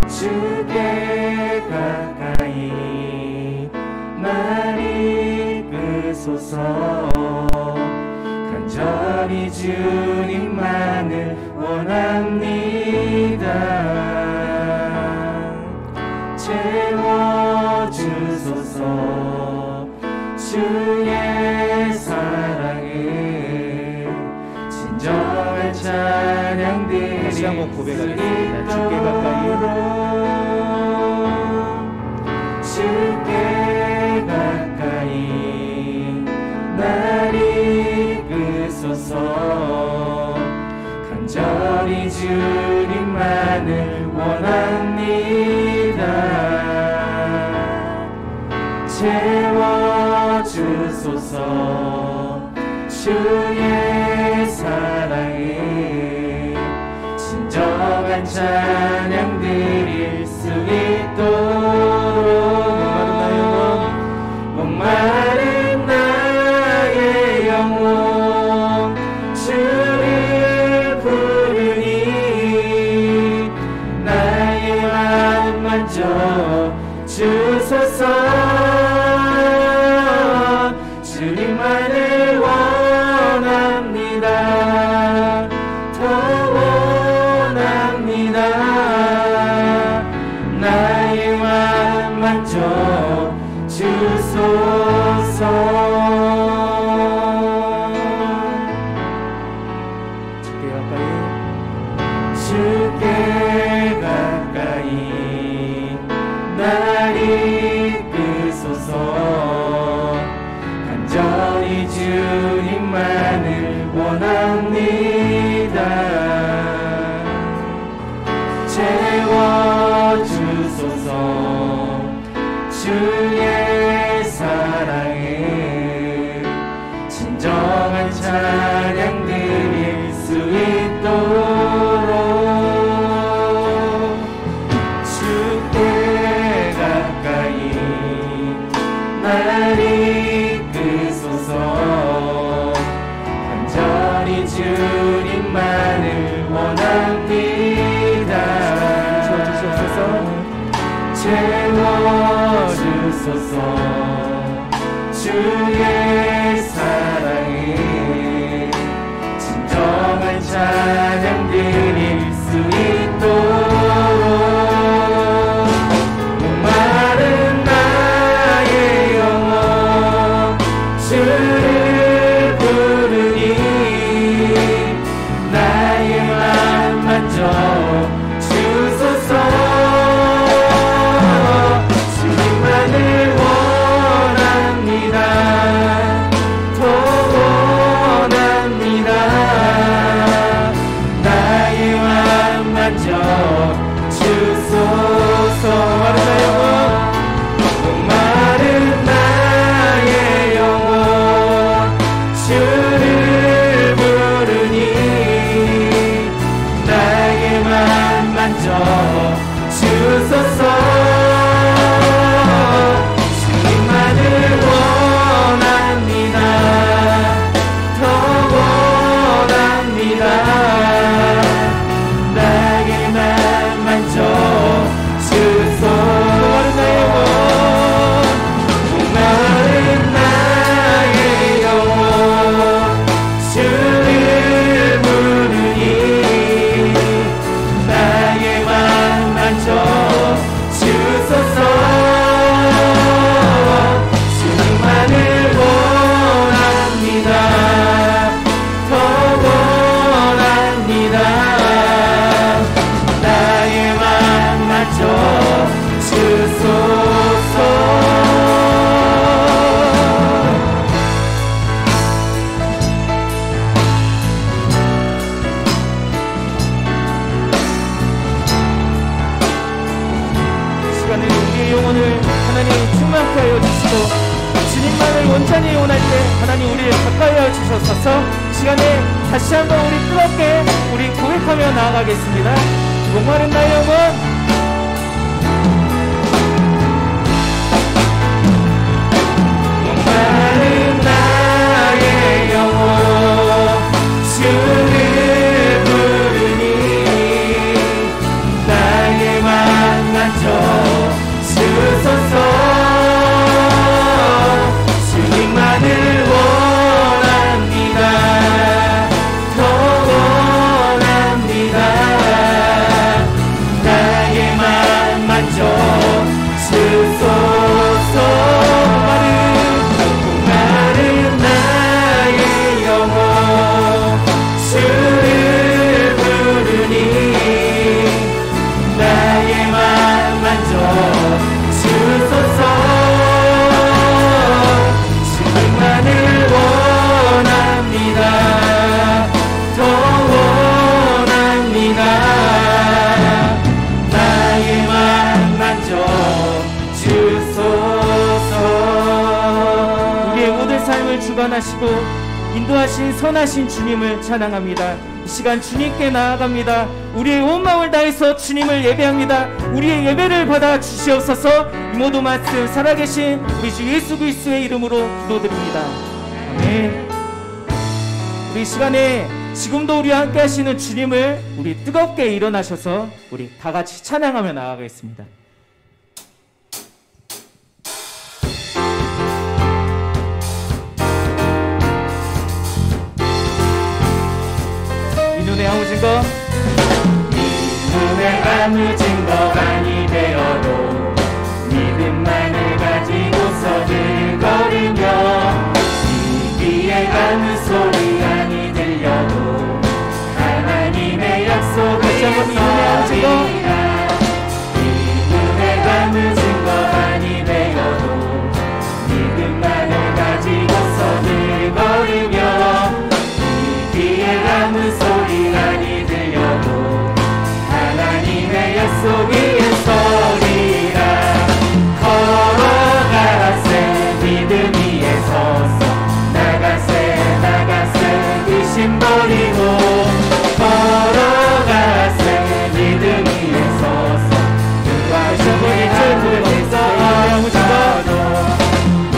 주께 가까이 날 이끄소서. 간절히 주님만을 원합니다. 채워주소서. 주의 사랑을 진정한 찬양들이 다시 한번 고백하겠습니다. 주께 가까이 주께 가까이 날 이끄소서. 간절히 주님만을 원합니다. 채워주소서. 주의 사랑을 진정한 찬양 드릴 수 있도록 목마른 나의 영혼 주를 부르니 나의 마음 만져 주소서. 주님만을 원합니다. 더 원합니다. 나의 마음 만져 주소서. 주께 가까이 주께 가까이 날 이끄소서. 간절히 주님만을 원합니다. 채워주소서. 주의 사랑을 진정한 찬양 드릴 수 있도록 주께 가까이 날 이끄소서. 간절히 주님만을 원합니다. 채워주소서. 주의 사랑을 진정한 찬양 드릴 수 있도록 목마른 나의 영혼 주를 부르니 나의 마음 만져 주소서. 주님만을 원합니다. 더 원합니다. 나의 마음 만져 주소서. 목마른 나의 영혼 주를 부르니 나의 마음 만져 주소서. 주님만을 원합니다. 더 원합니다. 나의 마음 만져 주소서. 목마른 나의 영혼 주를 부르니 나의 마음 만져 주소서. 주님만을 원합니다. 더 원합니다. 나의 마음 만져 주소서. 시간에 우리의 영혼을 하나님 충만케 하여 주시고 주님만을 온전히 원할 때 하나님 우리를 가까이 하여 주셔서 시간에 다시 한번 우리 뜨겁게 우리 고백하며 나아가겠습니다. 목마른 나의 영혼 목마른 나의 영혼 주를 부르니 나의 마음 주관하시고 인도하신 선하신 주님을 찬양합니다. 이 시간 주님께 나아갑니다. 우리의 온 마음을 다해서 주님을 예배합니다. 우리의 예배를 받아 주시옵소서. 이 모든 말씀 살아계신 우리 주 예수 그리스도의 이름으로 기도드립니다. 아멘. 우리 시간에 지금도 우리와 함께 하시는 주님을 우리 뜨겁게 일어나셔서 우리 다 같이 찬양하며 나아가겠습니다. 눈에 아무 증거 눈에 아무 증거가 아니 되어도 믿음만을 가지고서 들거리며 이 귀에 아무 소리 아니 들려도 하나님의 약속을 서리라 이 눈에 아무 증거가 아니 되어도 믿음만을 가지고서 들거리며 귀에 아무 소리 아니 들려도 하나님의 약속 위에 서리라 걸어가세 믿음 위에 서서 나가세 의심 버리고 걸어가세 믿음 위에 서서 누가 주님을 믿어도 이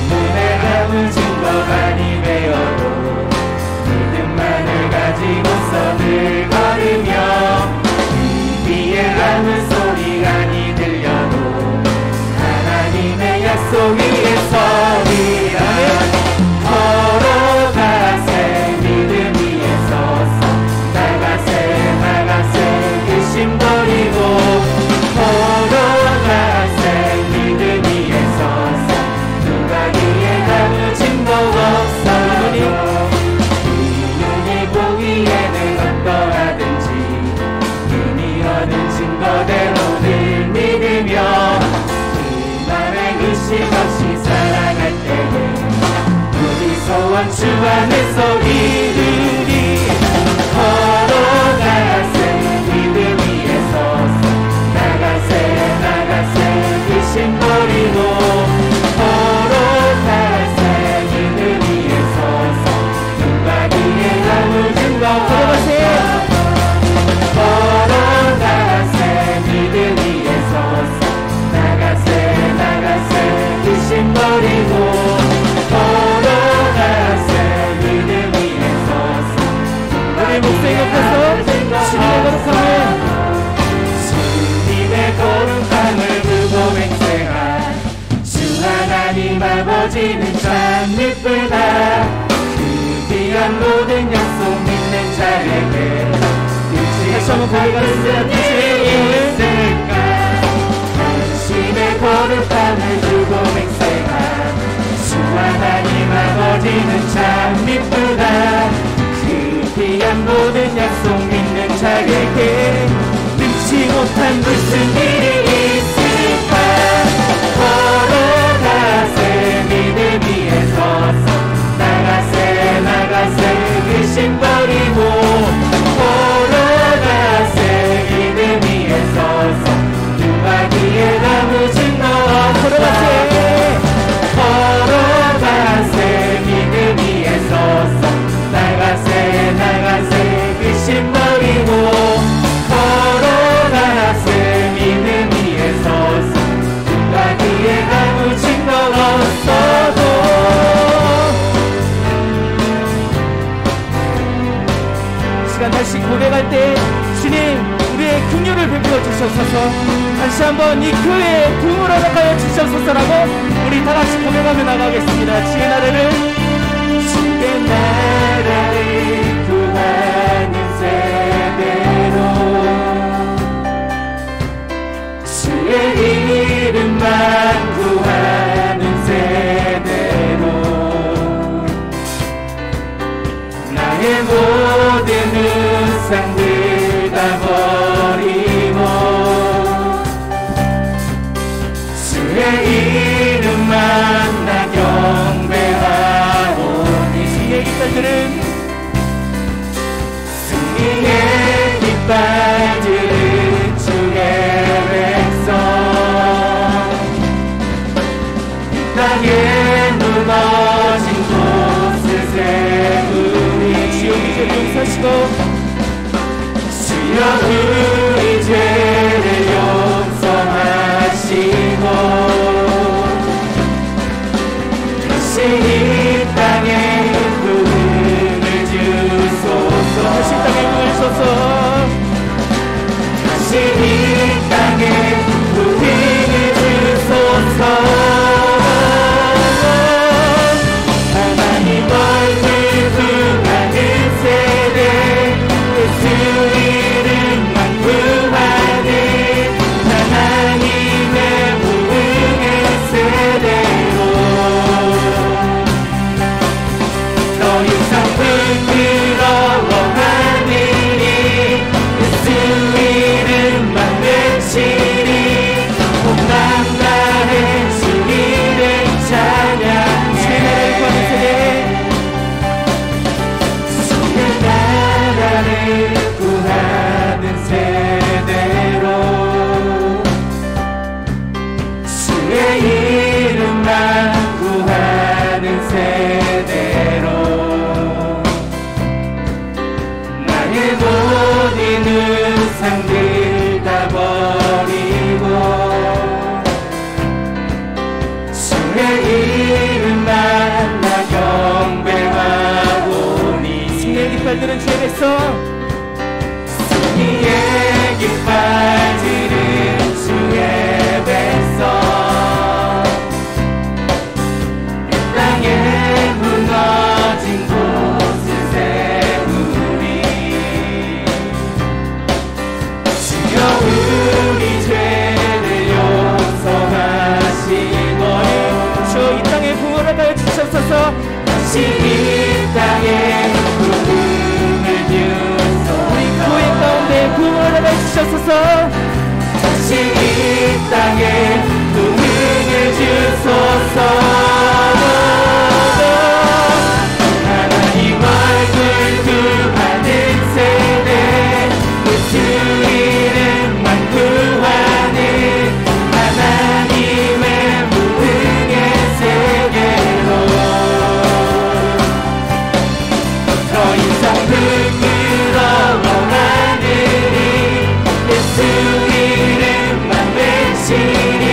눈에 아무 증거가 아니 되어도 믿음만을 가지고서 들거리며 귀에 아무 소리 아니 들려도 하나님의 약속 위에 서리라 걸어가세 믿음 위에 서서 나가세 의심 버리고 걸어가세 믿음 위에 서서 누가 귀에 아무 증거 없어도 보기에는 어떠하든지 눈이 얻은 증거대로 늘 믿으며 그 맘에 의심 없이 살아갈 때에 우리 소원 주 안에서 이루리 걸어가세 믿음 위에 서서 나가세 의심 버리고 걸어가세 믿음 위에 서서 누가 뒤에 아무 걸어가세 믿음 위에 서서 나가세 의심 버리고 걸어가세 믿음 위에 서서 우리 목소리 높여서 주님의 거룩함을 두고 맹세한 주 하나님 아버지는 참 미쁘다 귀한 모든 약속 믿는 자에게 다시 한번 고백하겠습니다. 당신의 거룩함을 두고 맹세한 주 하나님 아버지는 참 미쁘다 그 귀한 모든 약속 믿는 자에게 능치 못한 무슨 일이 있을까 걸어가세 믿음 위에 서서 나가세 의심 버리고 걸어가세 믿음 위에 서서 누가 뒤에 아무 증거 걸어가세 믿음 위에 서서 나가세 의심 버리고 걸어가세 믿음 위에 서서 누가 뒤에 아무 증거 없어도 다시 고백할 때 주님 우리의 긍휼을 베풀어 주셔서 다시 한번 이 교회에 도움을 허락하여 주셔서라고 우리 다 같이 고백하며 나가겠습니다. 주의 나라를 구하는 세대로 주의 이름만 구하는 세대로 나의 모든 우상들 다 버리고 주의 이름만 나 경배하오니 승리의 깃발들은 승리의 깃발들은 주의 백성 하시고 주여 우리 죄를 용서하시고 다시 이 땅에 부흥을 주소서. 다시 땅에 부흥을 주소서. 다시 이 땅에 부흥을 주소서. 하나님 얼굴 구하는 세대, 예수 이름만 구하는 하나님의 부흥의 세대로 더 이상 부끄러워하느니 예수 이름만 외치니 온 맘 다해 주 이름 찬양해. 주의 나라를 구하는 세대로 주의 이름만 구하는 세대로 나의 모든 우상들 다 버리고 주의 이름만 나 경배하오니. 승리의 깃발 들은 주의 백성, 승리의 깃발 들은 주의 백성, 이 땅에 무너진 곳을 세우리. 주여 우리 죄를 용서하시고 주 이 땅에 부흥을 하여 주셨소서. 다시 이 땅에 부흥을 주소서. 우리 교회 가운데 부흥을 하여 주셨소서. 다시 이 땅에 부흥을 주소서. 하나님 얼굴 구하는 세대, 예수 이름만 구하는 하나님의 부흥의 세계로 더 이상 부끄러워하느니 예수 이름만 외치니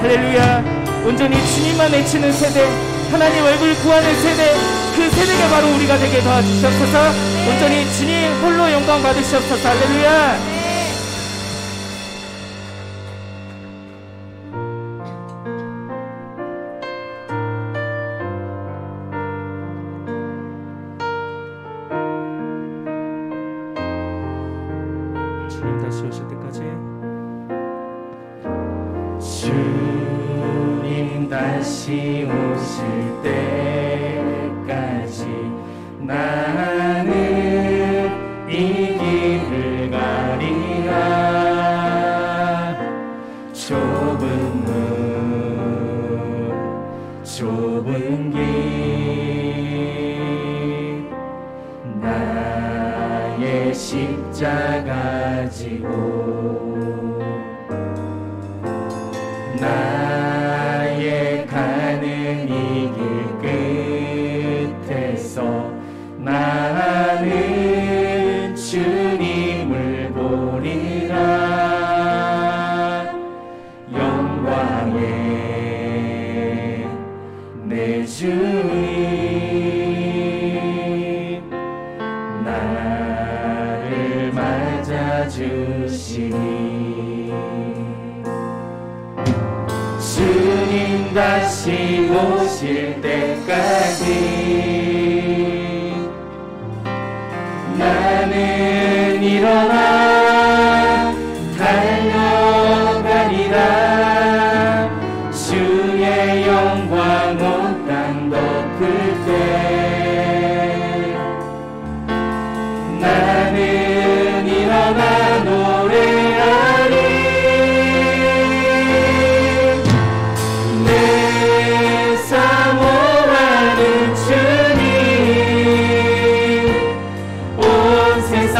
할렐루야. 온전히 주님만 외치는 세대, 하나님 얼굴 구하는 세대, 그 세대가 바로 우리가 되게 도와주시옵소서. 온전히 주님 홀로 영광 받으시옵소서. 할렐루야. 주님 다시 오실 때까지, 주님 다시 오실 때까지 나는 이 길을 가리라. 좁은 문 좁은 길 나의 십자가 지고 나의 가는 이 길 끝에서 나는 주님을 보리라. 영광의 내 주님 나를 맞아주시니 주님 다시 오실 때까지 나는 일어나 달려가리라. 주의 영광 온 땅 덮을 때 나는 일어나 노래하리. 내 사모하는 주님 온 세상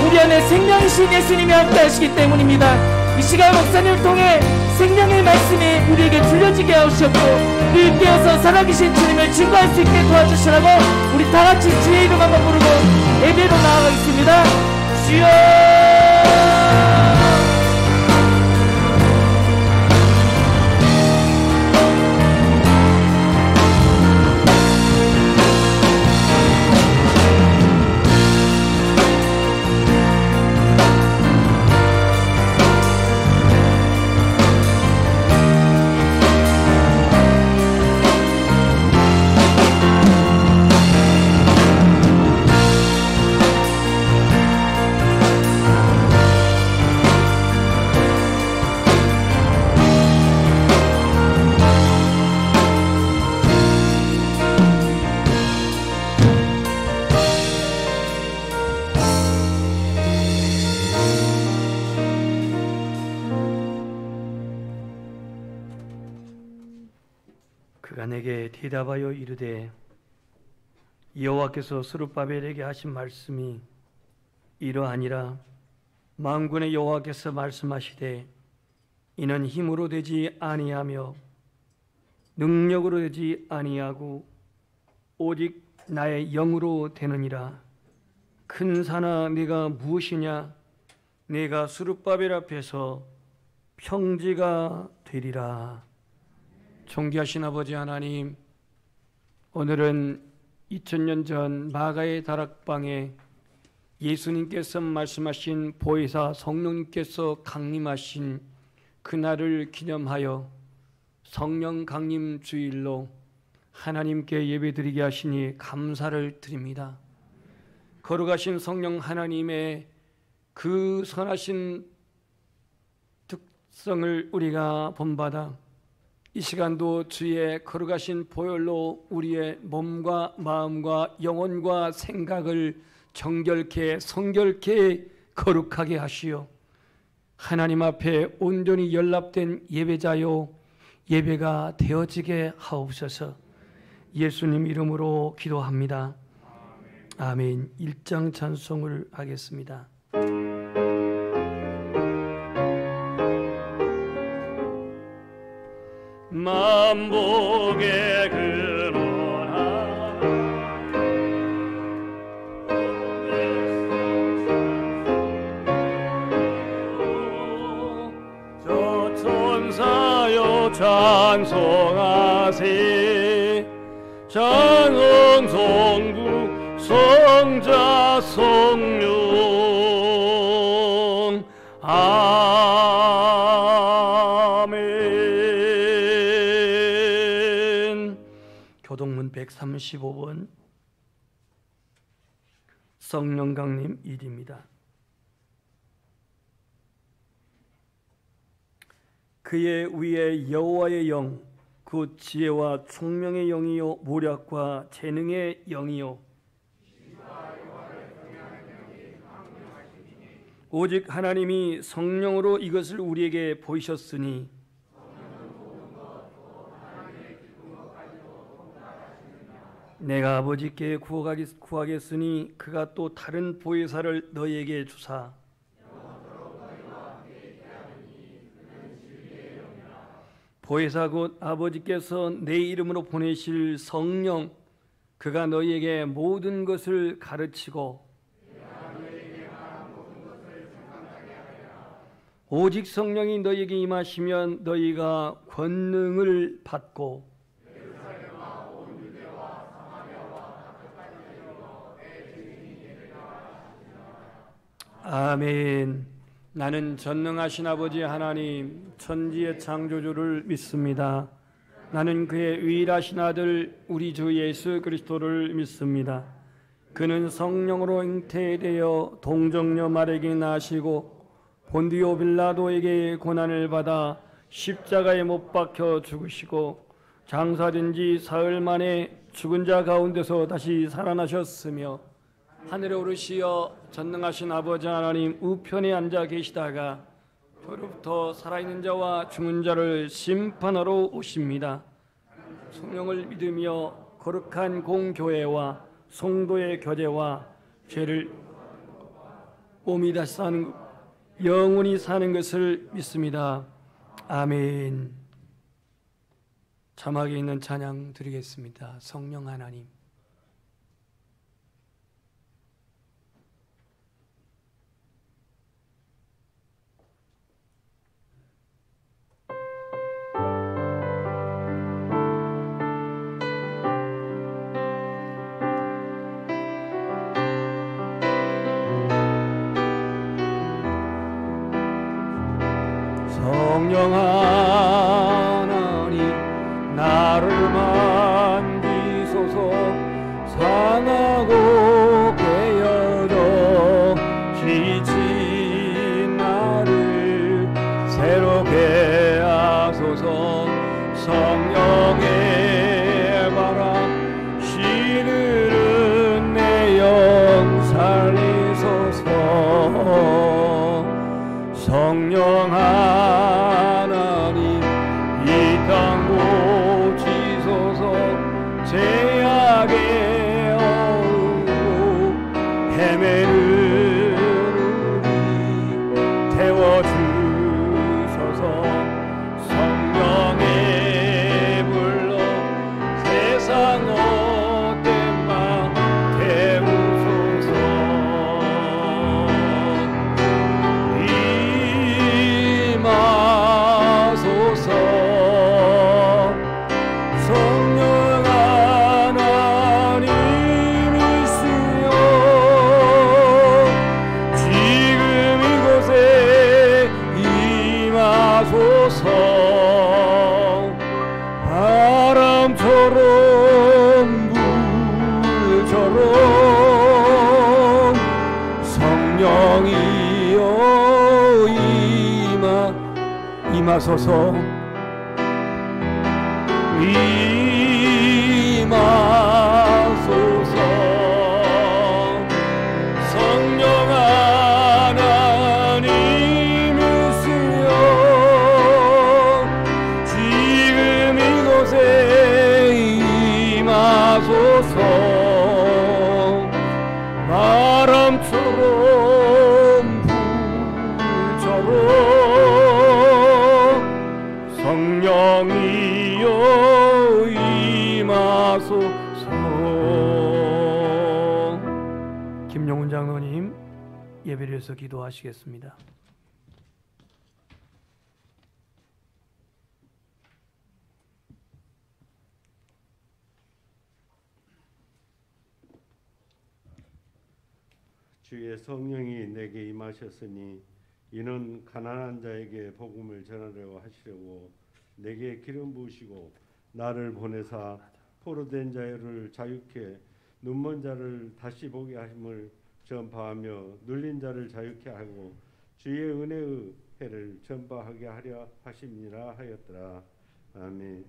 우리 안에 생명이신 예수님이 함께 하시기 때문입니다. 이 시간 목사님을 통해 생명의 말씀이 우리에게 들려지게 하시었고 우리 깨어서 살아계신 주님을 증거할 수 있게 도와주시라고 우리 다같이 주의 이름 한번 부르고 예배로 나아가겠습니다. 주여 그가 내게 대답하여 이르되 여호와께서 스룹바벨에게 하신 말씀이 이러하니라. 만군의 여호와께서 말씀하시되 이는 힘으로 되지 아니하며 능력으로 되지 아니하고 오직 나의 영으로 되느니라. 큰 산아 네가 무엇이냐? 네가 스룹바벨 앞에서 평지가 되리라. 존귀하신 아버지 하나님, 오늘은 2000년 전 마가의 다락방에 예수님께서 말씀하신 보혜사 성령님께서 강림하신 그날을 기념하여 성령 강림 주일로 하나님께 예배드리게 하시니 감사를 드립니다. 거룩하신 성령 하나님의 그 선하신 특성을 우리가 본받아 이 시간도 주의 거룩하신 보혈로 우리의 몸과 마음과 영혼과 생각을 정결케 성결케 거룩하게 하시어 하나님 앞에 온전히 연합된 예배자요 예배가 되어지게 하옵소서. 예수님 이름으로 기도합니다. 아멘. 1장 찬송을 하겠습니다. 만복의 근원하라 저 천사여 찬송하세 찬송 성부 성자 성령 교동문 135번 성령 강림 1입니다. 그의 위에 여호와의 영, 그 지혜와 총명의 영이요 모략과 재능의 영이요 오직 하나님이 성령으로 이것을 우리에게 보이셨으니 내가 아버지께 구하겠으니 그가 또 다른 보혜사를 너희에게 주사 보혜사 곧 아버지께서 내 이름으로 보내실 성령 그가 너희에게 모든 것을 가르치고 오직 성령이 너희에게 임하시면 너희가 권능을 받고 아멘. 나는 전능하신 아버지 하나님 천지의 창조주를 믿습니다. 나는 그의 유일하신 아들 우리 주 예수 그리스도를 믿습니다. 그는 성령으로 잉태되어 동정녀 마리아에게 나시고 본디오 빌라도에게 고난을 받아 십자가에 못 박혀 죽으시고 장사된 지 사흘 만에 죽은 자 가운데서 다시 살아나셨으며 하늘에 오르시어 전능하신 아버지 하나님 우편에 앉아 계시다가 저로부터 살아있는 자와 죽은 자를 심판하러 오십니다. 성령을 믿으며 거룩한 공교회와 성도의 교제와 죄를 몸이 다시 사는 영원히 사는 것을 믿습니다. 아멘. 자막에 있는 찬양 드리겠습니다. 성령 하나님. 성령 하나님 나를 만지소서. 상하고 깨어져 지친 나를 새롭게 하소서. 성령의 바람 시르는 내 영 살리소서. 성령 하나님 이 땅 고치소서. 죄악에 어울고 헤매는 우리 태워주소서. 성령의 불러 세상 헛된 맘 태우소서. 임하소서. 성령 하나님이시여 지금 이곳에 임하소서. 바람처럼 물처럼 성령이여 임하소서. 임하소서. 성령 하나님이시여 지금 이곳에 임하소서. 바람처럼 불처럼 성령이여 임하소서. 김용훈 장로님 예배를 위해서 기도하시겠습니다. 주의 성령이 내게 임하셨으니 이는 가난한 자에게 복음을 전하려고 하시려고 내게 기름 부으시고 나를 보내사 포로된 자를 자유케 눈먼 자를 다시 보게 하심을 전파하며 눌린 자를 자유케 하고 주의 은혜의 해를 전파하게 하려 하심이라 하였더라. 아멘.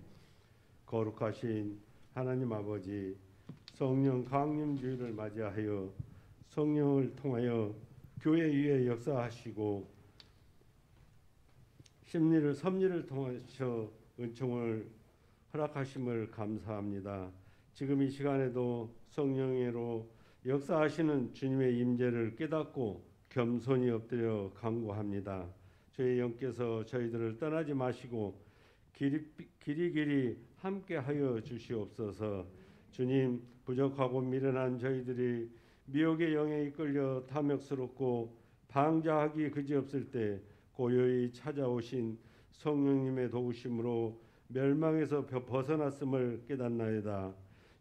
거룩하신 하나님 아버지, 성령 강림주의를 맞이하여 성령을 통하여 교회 위에 역사하시고 섭리를 통하셔 은총을 허락하심을 감사합니다. 지금 이 시간에도 성령으로 역사하시는 주님의 임재를 깨닫고 겸손히 엎드려 간구합니다. 저희 영께서 저희들을 떠나지 마시고 길이 함께하여 주시옵소서. 주님, 부족하고 미련한 저희들이 미혹의 영에 이끌려 탐욕스럽고 방자하기 그지없을 때 고요히 찾아오신 성령님의 도우심으로 멸망에서 벗어났음을 깨닫나이다.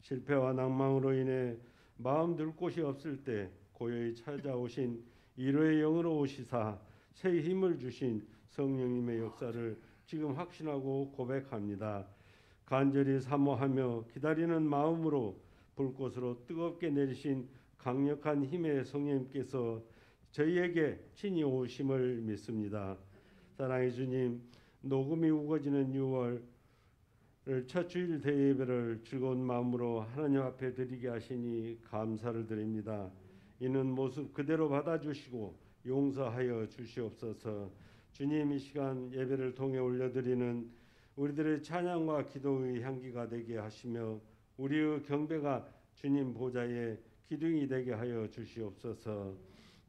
실패와 낭망으로 인해 마음 둘 곳이 없을 때 고요히 찾아오신 위로의 영으로 오시사 새 힘을 주신 성령님의 역사를 지금 확신하고 고백합니다. 간절히 사모하며 기다리는 마음으로 불꽃으로 뜨겁게 내리신 강력한 힘의 성령님께서 저희에게 친히 오심을 믿습니다. 사랑의 주님, 녹음이 우거지는 6월 첫 주일 대예배를 즐거운 마음으로 하나님 앞에 드리게 하시니 감사를 드립니다. 이는 모습 그대로 받아주시고 용서하여 주시옵소서. 주님, 이 시간 예배를 통해 올려드리는 우리들의 찬양과 기도의 향기가 되게 하시며 우리의 경배가 주님 보좌에 기둥이 되게 하여 주시옵소서.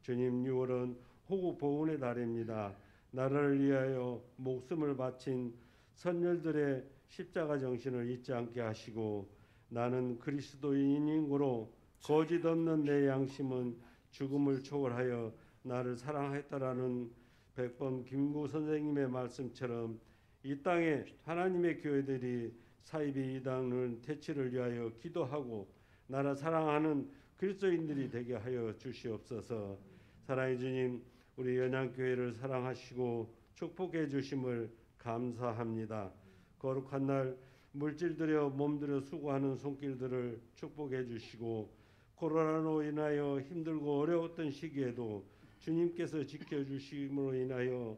주님, 6월은 호국 보훈의 달입니다. 나라를 위하여 목숨을 바친 선열들의 십자가 정신을 잊지 않게 하시고, 나는 그리스도인인 고로 거짓 없는 내 양심은 죽음을 초월하여 나를 사랑했다라는 백범 김구 선생님의 말씀처럼 이 땅에 하나님의 교회들이 사이비 이단을 퇴치를 위하여 기도하고 나라 사랑하는 그리스도인들이 되게 하여 주시옵소서. 사랑의 주님, 우리 연양교회를 사랑하시고 축복해 주심을 감사합니다. 거룩한 날 물질들여 몸들여 수고하는 손길들을 축복해 주시고, 코로나로 인하여 힘들고 어려웠던 시기에도 주님께서 지켜주심으로 인하여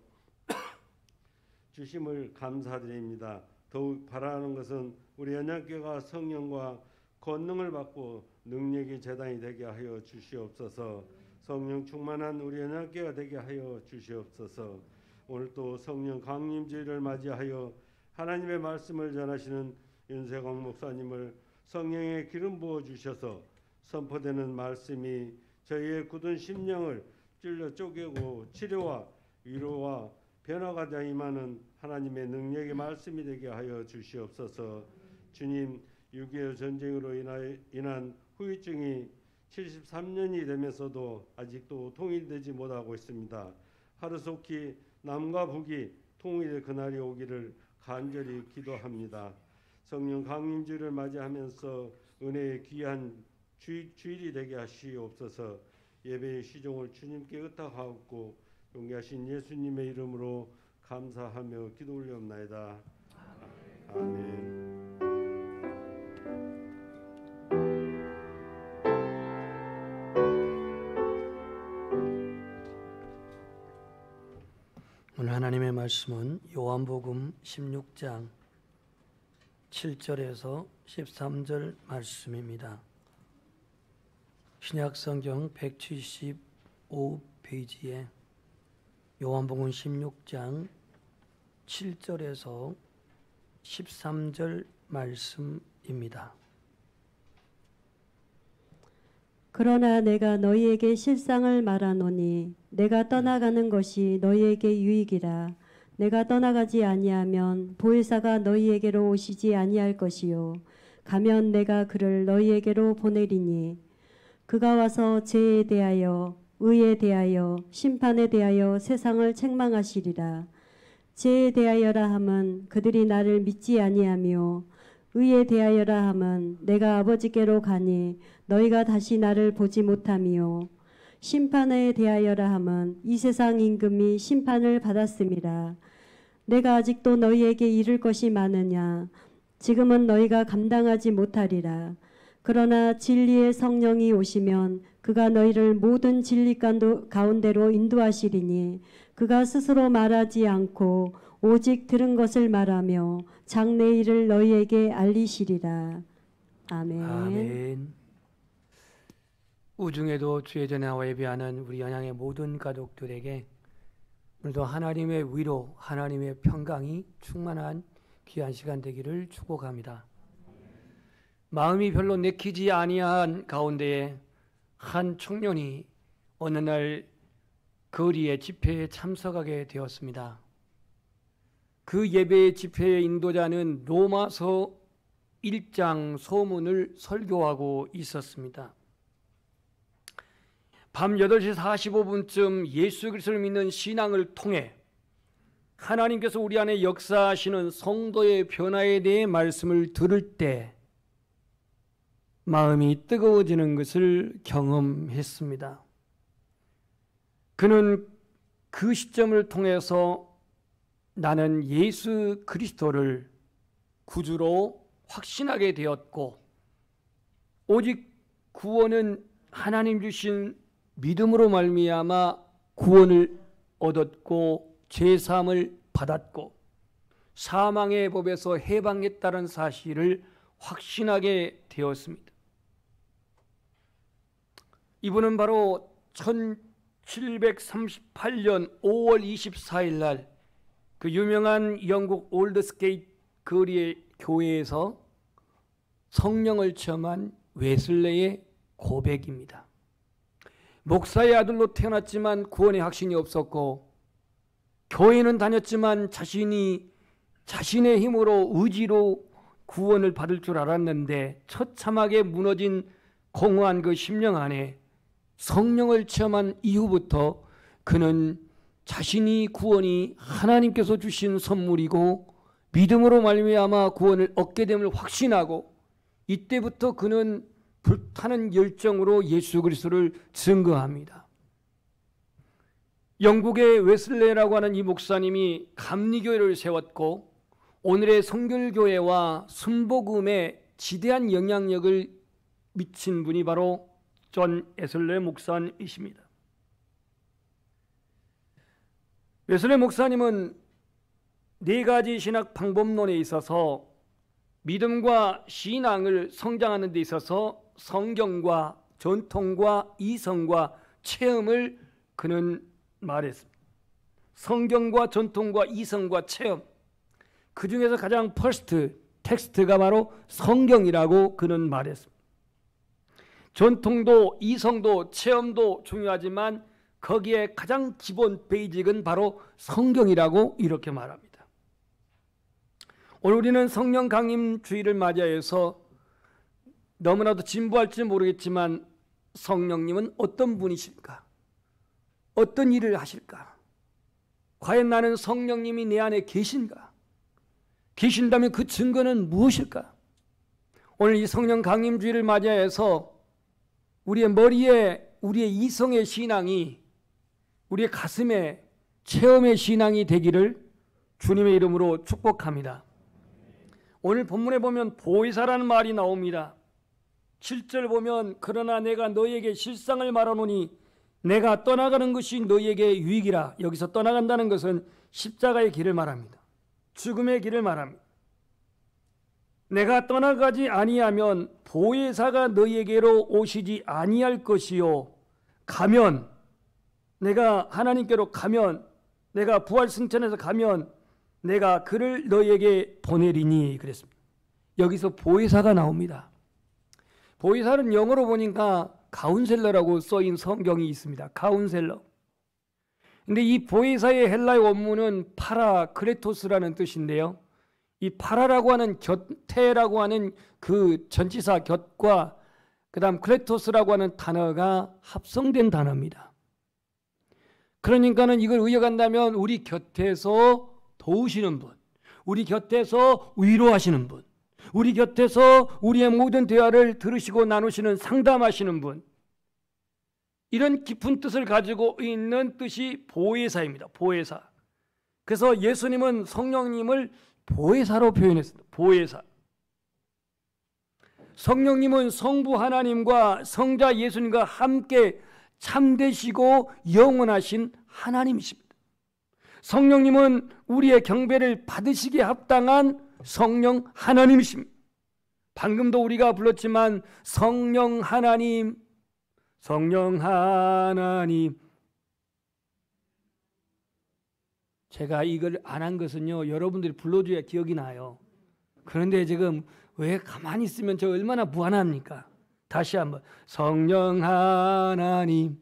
주심을 감사드립니다. 더욱 바라는 것은 우리 연양교회가 성령과 권능을 받고 능력의 제단이 되게 하여 주시옵소서. 성령 충만한 우리 연양교회가 되게 하여 주시옵소서. 오늘 또 성령 강림주일을 맞이하여 하나님의 말씀을 전하시는 윤세광 목사님을 성령의 기름 부어 주셔서 선포되는 말씀이 저희의 굳은 심령을 찔러 쪼개고 치료와 위로와 변화가 다 임하는 하나님의 능력의 말씀이 되게 하여 주시옵소서. 주님, 6.25 전쟁으로 인한 후유증이 73년이 되면서도 아직도 통일되지 못하고 있습니다. 하루속히 남과 북이 통일의 그날이 오기를 간절히 기도합니다. 성령 강림주일을 맞이하면서 은혜의 귀한 주일이 되게 하시옵소서. 예배의 시종을 주님께 의탁하옵고 용기하신 예수님의 이름으로 감사하며 기도 올리옵나이다. 아멘. 오늘 하나님의 말씀은 요한복음 16장 7절에서 13절 말씀입니다. 신약성경 175페이지에 요한복음 16장 7절에서 13절 말씀입니다. 그러나 내가 너희에게 실상을 말하노니 내가 떠나가는 것이 너희에게 유익이라. 내가 떠나가지 아니하면 보혜사가 너희에게로 오시지 아니할 것이요 가면 내가 그를 너희에게로 보내리니 그가 와서 죄에 대하여 의에 대하여 심판에 대하여 세상을 책망하시리라. 죄에 대하여라 함은 그들이 나를 믿지 아니하며 의에 대하여라 함은 내가 아버지께로 가니 너희가 다시 나를 보지 못하며 심판에 대하여라 함은 이 세상 임금이 심판을 받았음이라. 내가 아직도 너희에게 이를 것이 많으냐. 지금은 너희가 감당하지 못하리라. 그러나 진리의 성령이 오시면 그가 너희를 모든 진리 가운데로 인도하시리니 그가 스스로 말하지 않고 오직 들은 것을 말하며 장래 일을 너희에게 알리시리라. 아멘. 아멘. 우중에도 주의 전에 나와 예배하는 우리 연양의 모든 가족들에게 오늘도 하나님의 위로, 하나님의 평강이 충만한 귀한 시간 되기를 축복합니다. 마음이 별로 내키지 아니한 가운데에 한 청년이 어느 날 거리의 집회에 참석하게 되었습니다. 그 예배의 집회의 인도자는 로마서 1장 서문을 설교하고 있었습니다. 밤 8시 45분쯤 예수 그리스도를 믿는 신앙을 통해 하나님께서 우리 안에 역사하시는 성도의 변화에 대해 말씀을 들을 때 마음이 뜨거워지는 것을 경험했습니다. 그는 그 시점을 통해서 나는 예수 그리스도를 구주로 확신하게 되었고 오직 구원은 하나님 주신 믿음으로 말미암아 구원을 얻었고 죄사함을 받았고 사망의 법에서 해방했다는 사실을 확신하게 되었습니다. 이분은 바로 1738년 5월 24일 날 그 유명한 영국 올드스게이트 거리의 교회에서 성령을 체험한 웨슬레의 고백입니다. 목사의 아들로 태어났지만 구원의 확신이 없었고, 교회는 다녔지만 자신의 힘으로 의지로 구원을 받을 줄 알았는데, 처참하게 무너진 공허한 그 심령 안에 성령을 체험한 이후부터 그는 자신이 구원이 하나님께서 주신 선물이고 믿음으로 말미암아 구원을 얻게 됨을 확신하고, 이때부터 그는 불타는 열정으로 예수 그리스도를 증거합니다. 영국의 웨슬레라고 하는 이 목사님이 감리교회를 세웠고, 오늘의 성결교회와 순복음에 지대한 영향력을 미친 분이 바로 존 웨슬레 목사님이십니다. 웨슬레 목사님은 4가지 신학 방법론에 있어서 믿음과 신앙을 성장하는 데 있어서 성경과 전통과 이성과 체험을 그는 말했습니다. 성경과 전통과 이성과 체험, 그 중에서 가장 퍼스트 텍스트가 바로 성경이라고 그는 말했습니다. 전통도 이성도 체험도 중요하지만 거기에 가장 기본 베이직은 바로 성경이라고 이렇게 말합니다. 오늘 우리는 성령 강림 주일을 맞이해서 너무나도 진부할지 모르겠지만 성령님은 어떤 분이실까? 어떤 일을 하실까? 과연 나는 성령님이 내 안에 계신가? 계신다면 그 증거는 무엇일까? 오늘 이 성령 강림 주일을 맞이해서 우리의 머리에 우리의 이성의 신앙이 우리의 가슴에 체험의 신앙이 되기를 주님의 이름으로 축복합니다. 오늘 본문에 보면 보혜사라는 말이 나옵니다. 7절 보면 그러나 내가 너희에게 실상을 말하노니 내가 떠나가는 것이 너희에게 유익이라. 여기서 떠나간다는 것은 십자가의 길을 말합니다. 죽음의 길을 말합니다. 내가 떠나가지 아니하면 보혜사가 너희에게로 오시지 아니할 것이요, 가면, 내가 하나님께로 가면, 내가 부활승천해서 가면 내가 그를 너희에게 보내리니 그랬습니다. 여기서 보혜사가 나옵니다. 보혜사는 영어로 보니까 가운셀러라고 써인 성경이 있습니다. 가운셀러. 근데 이 보혜사의 헬라어 원문은 파라크레토스라는 뜻인데요, 이 파라라고 하는 곁에라고 하는 그 전치사 곁과 그 다음 크레토스라고 하는 단어가 합성된 단어입니다. 그러니까는 이걸 의역한다면 우리 곁에서 도우시는 분, 우리 곁에서 위로하시는 분, 우리 곁에서 우리의 모든 대화를 들으시고 나누시는, 상담하시는 분, 이런 깊은 뜻을 가지고 있는 뜻이 보혜사입니다. 보혜사. 그래서 예수님은 성령님을 보혜사로 표현했습니다. 보혜사. 성령님은 성부 하나님과 성자 예수님과 함께 참되시고 영원하신 하나님이십니다. 성령님은 우리의 경배를 받으시기에 합당한 성령 하나님이십니다. 방금도 우리가 불렀지만 성령 하나님, 성령 하나님. 제가 이걸 안 한 것은요, 여러분들이 불러줘야 기억이 나요. 그런데 지금 왜 가만히 있으면 저 얼마나 무안합니까? 다시 한번 성령 하나님.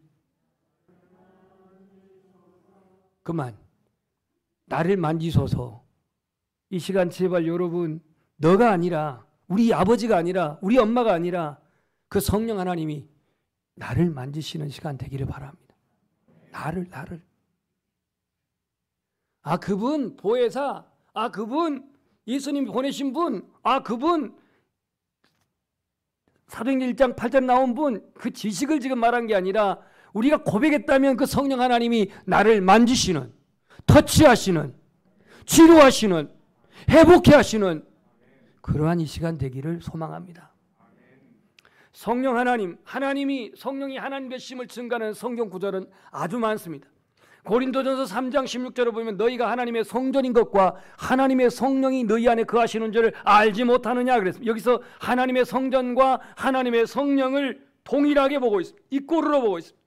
그만. 나를 만지소서. 이 시간 제발 여러분, 너가 아니라, 우리 아버지가 아니라, 우리 엄마가 아니라 그 성령 하나님이 나를 만지시는 시간 되기를 바랍니다. 나를. 아, 그분 보혜사, 아, 그분 예수님이 보내신 분, 아, 그분 사도행전 1장 8절 나온 분, 그 지식을 지금 말한 게 아니라 우리가 고백했다면 그 성령 하나님이 나를 만지시는, 터치하시는, 치료하시는, 회복해 하시는 그러한 이 시간 되기를 소망합니다. 성령 하나님, 성령이 하나님 되심을 증거하는 성경 구절은 아주 많습니다. 고린도전서 3장 16절을 보면 너희가 하나님의 성전인 것과 하나님의 성령이 너희 안에 거하시는 줄을 알지 못하느냐 그랬습니다. 여기서 하나님의 성전과 하나님의 성령을 동일하게 보고 있습니다. 이꼬르로 보고 있습니다.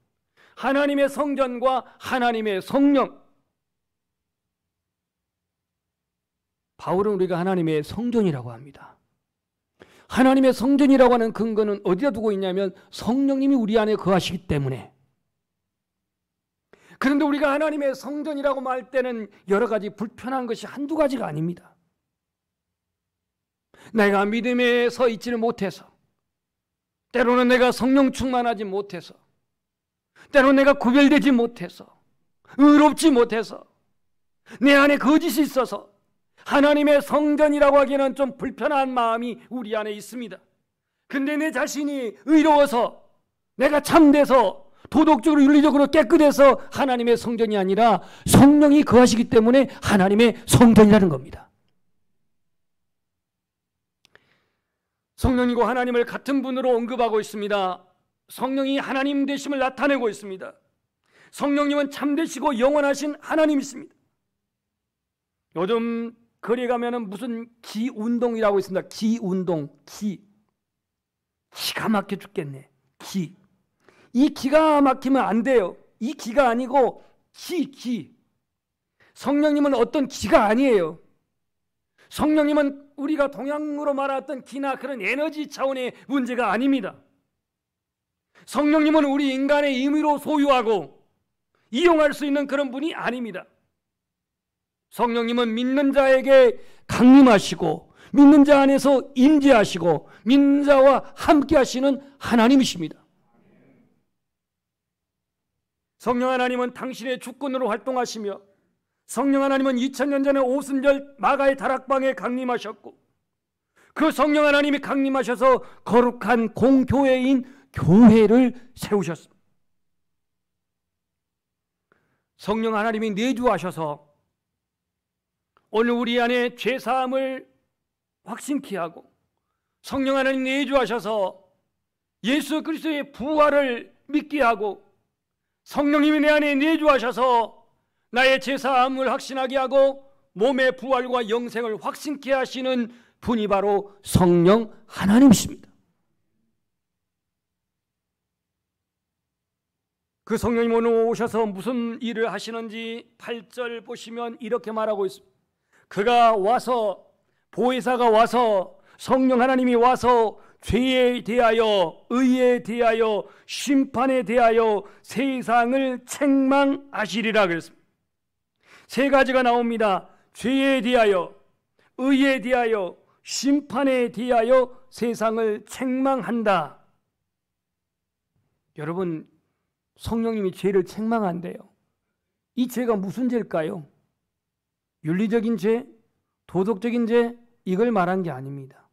하나님의 성전과 하나님의 성령. 바울은 우리가 하나님의 성전이라고 합니다. 하나님의 성전이라고 하는 근거는 어디다 두고 있냐면 성령님이 우리 안에 거하시기 때문에, 그런데 우리가 하나님의 성전이라고 말 때는 여러 가지 불편한 것이 한두 가지가 아닙니다. 내가 믿음에 서 있지를 못해서, 때로는 내가 성령 충만하지 못해서, 때로는 내가 구별되지 못해서, 의롭지 못해서, 내 안에 거짓이 있어서 하나님의 성전이라고 하기에는 좀 불편한 마음이 우리 안에 있습니다. 근데 내 자신이 의로워서, 내가 참돼서, 도덕적으로 윤리적으로 깨끗해서 하나님의 성전이 아니라 성령이 거하시기 때문에 하나님의 성전이라는 겁니다. 성령이고 하나님을 같은 분으로 언급하고 있습니다. 성령이 하나님 되심을 나타내고 있습니다. 성령님은 참되시고 영원하신 하나님이십니다. 요즘 거리에 가면은 무슨 기운동이라고 있습니다. 기운동, 기가 막혀 죽겠네. 이 기가 막히면 안 돼요. 이 기가 아니고 기. 성령님은 어떤 기가 아니에요. 성령님은 우리가 동양으로 말했던 기나 그런 에너지 차원의 문제가 아닙니다. 성령님은 우리 인간의 임의로 소유하고 이용할 수 있는 그런 분이 아닙니다. 성령님은 믿는 자에게 강림하시고 믿는 자 안에서 임재하시고 믿는 자와 함께 하시는 하나님이십니다. 성령 하나님은 당신의 주권으로 활동하시며 성령 하나님은 2000년 전에 오순절 마가의 다락방에 강림하셨고 그 성령 하나님이 강림하셔서 거룩한 공교회인 교회를 세우셨습니다. 성령 하나님이 내주하셔서 오늘 우리 안에 죄사함을 확신케 하고 성령 하나님 내주하셔서 예수 그리스도의 부활을 믿게 하고 성령님이 내 안에 내주하셔서 나의 죄사함을 확신하게 하고 몸의 부활과 영생을 확신케 하시는 분이 바로 성령 하나님이십니다. 그 성령님 오늘 오셔서 무슨 일을 하시는지 8절 보시면 이렇게 말하고 있습니다. 그가 와서, 보혜사가 와서, 성령 하나님이 와서 죄에 대하여, 의에 대하여, 심판에 대하여 세상을 책망하시리라 그랬습니다. 세 가지가 나옵니다. 죄에 대하여, 의에 대하여, 심판에 대하여 세상을 책망한다. 여러분, 성령님이 죄를 책망한대요. 이 죄가 무슨 죄일까요? 윤리적인 죄, 도덕적인 죄, 이걸 말한 게 아닙니다.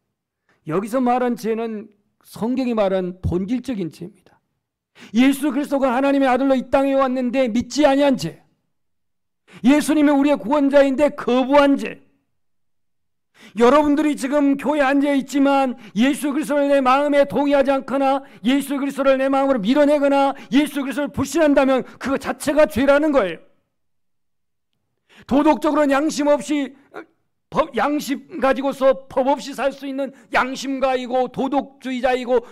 여기서 말한 죄는 성경이 말한 본질적인 죄입니다. 예수 그리스도가 하나님의 아들로 이 땅에 왔는데 믿지 아니한 죄, 예수님이 우리의 구원자인데 거부한 죄, 여러분들이 지금 교회에 앉아 있지만 예수 그리스도를 내 마음에 동의하지 않거나 예수 그리스도를 내 마음으로 밀어내거나 예수 그리스도를 불신한다면 그거 자체가 죄라는 거예요. 도덕적으로는 양심 없이 양심 가지고서 법 없이 살 수 있는 양심가이고 도덕주의자이고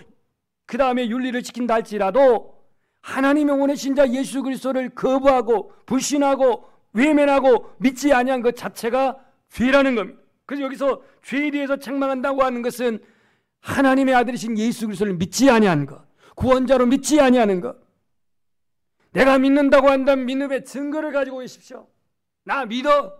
그 다음에 윤리를 지킨다 할지라도 하나님의 원하신 자 예수 그리스도를 거부하고 불신하고 외면하고 믿지 아니한 것 자체가 죄라는 겁니다. 그래서 여기서 죄에 대해서 책망한다고 하는 것은 하나님의 아들이신 예수 그리스도를 믿지 아니하는 것, 구원자로 믿지 아니하는 것. 내가 믿는다고 한다면 믿음의 증거를 가지고 계십시오. 나 믿어,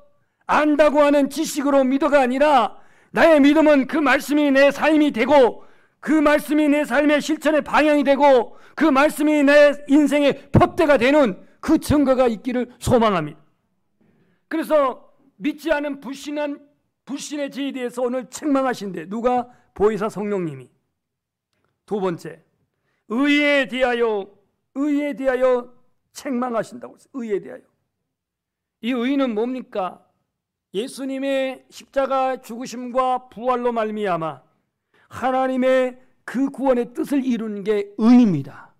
안다고 하는 지식으로 믿어가 아니라 나의 믿음은 그 말씀이 내 삶이 되고 그 말씀이 내 삶의 실천의 방향이 되고 그 말씀이 내 인생의 표대가 되는 그 증거가 있기를 소망합니다. 그래서 믿지 않은 불신의 죄에 대해서 오늘 책망하신대. 누가? 보혜사 성령님이. 두 번째, 의에 대하여 책망하신다고 했어요. 의에 대하여. 이 의는 뭡니까? 예수님의 십자가 죽으심과 부활로 말미암아 하나님의 그 구원의 뜻을 이루는 게 의입니다.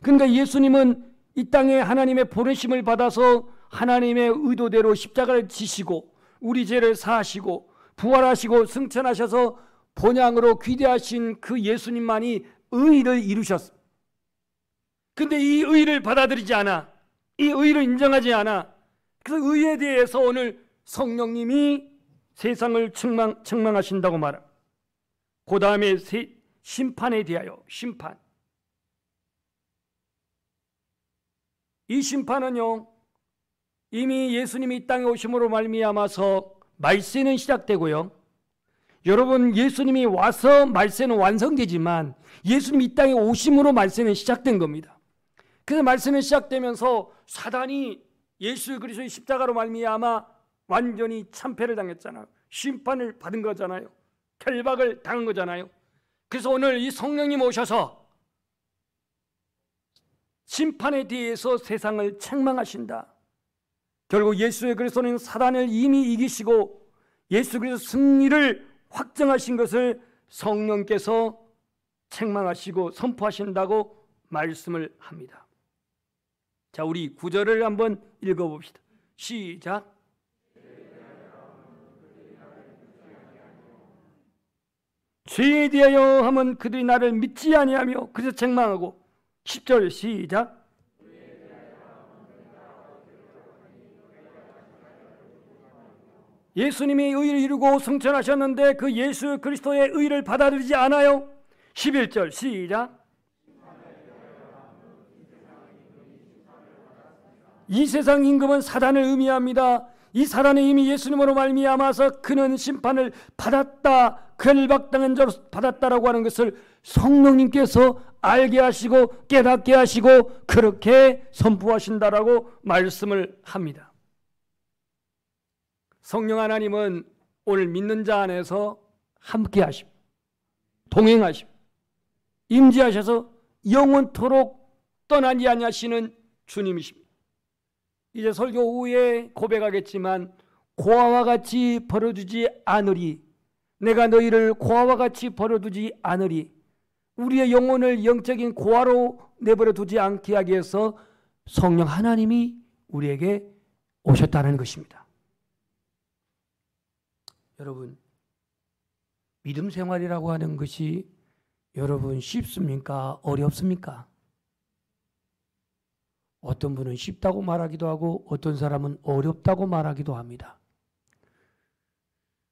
그러니까 예수님은 이 땅에 하나님의 보내심을 받아서 하나님의 의도대로 십자가를 지시고 우리 죄를 사하시고 부활하시고 승천하셔서 본향으로 귀대하신 그 예수님만이 의를 이루셨습니다. 근데 이 의를 받아들이지 않아, 이 의를 인정하지 않아. 그래서 의에 대해서 오늘 성령님이 세상을 책망하신다고 말합니다. 그 다음에 심판에 대하여, 심판. 이 심판은요, 이미 예수님이 이 땅에 오심으로 말미암아서 말세는 시작되고요. 여러분, 예수님이 와서 말세는 완성되지만 예수님이 이 땅에 오심으로 말세는 시작된 겁니다. 그래서 말세는 시작되면서 사단이 예수 그리스도의 십자가로 말미암아 완전히 참패를 당했잖아요. 심판을 받은 거잖아요. 결박을 당한 거잖아요. 그래서 오늘 이 성령님 오셔서 심판에 대해서 세상을 책망하신다. 결국 예수 그리스도는 사단을 이미 이기시고 예수 그리스도 승리를 확정하신 것을 성령께서 책망하시고 선포하신다고 말씀을 합니다. 자, 우리 구절을 한번 읽어봅시다. 시작. 죄에 대하여 하면 그들이 나를 믿지 아니하며, 그래서 책망하고. 10절 시작. 예수님이 의를 이루고 승천하셨는데 그 예수 그리스도의 의를 받아들이지 않아요. 11절 시작. 이 세상 임금은 사단을 의미합니다. 이 사단이 이미 예수님으로 말미암아서 그는 심판을 받았다, 결박당한 자로 받았다라고 하는 것을 성령님께서 알게 하시고 깨닫게 하시고 그렇게 선포하신다라고 말씀을 합니다. 성령 하나님은 오늘 믿는 자 안에서 함께 하시고 동행하시고 임재하셔서 영원토록 떠나지 아니하시는 주님이십니다. 이제 설교 후에 고백하겠지만 고아와 같이 버려두지 않으리, 내가 너희를 고아와 같이 버려두지 않으리, 우리의 영혼을 영적인 고아로 내버려 두지 않게 하기 위해서 성령 하나님이 우리에게 오셨다는 것입니다. 여러분, 믿음 생활이라고 하는 것이 여러분 쉽습니까? 어렵습니까? 어떤 분은 쉽다고 말하기도 하고 어떤 사람은 어렵다고 말하기도 합니다.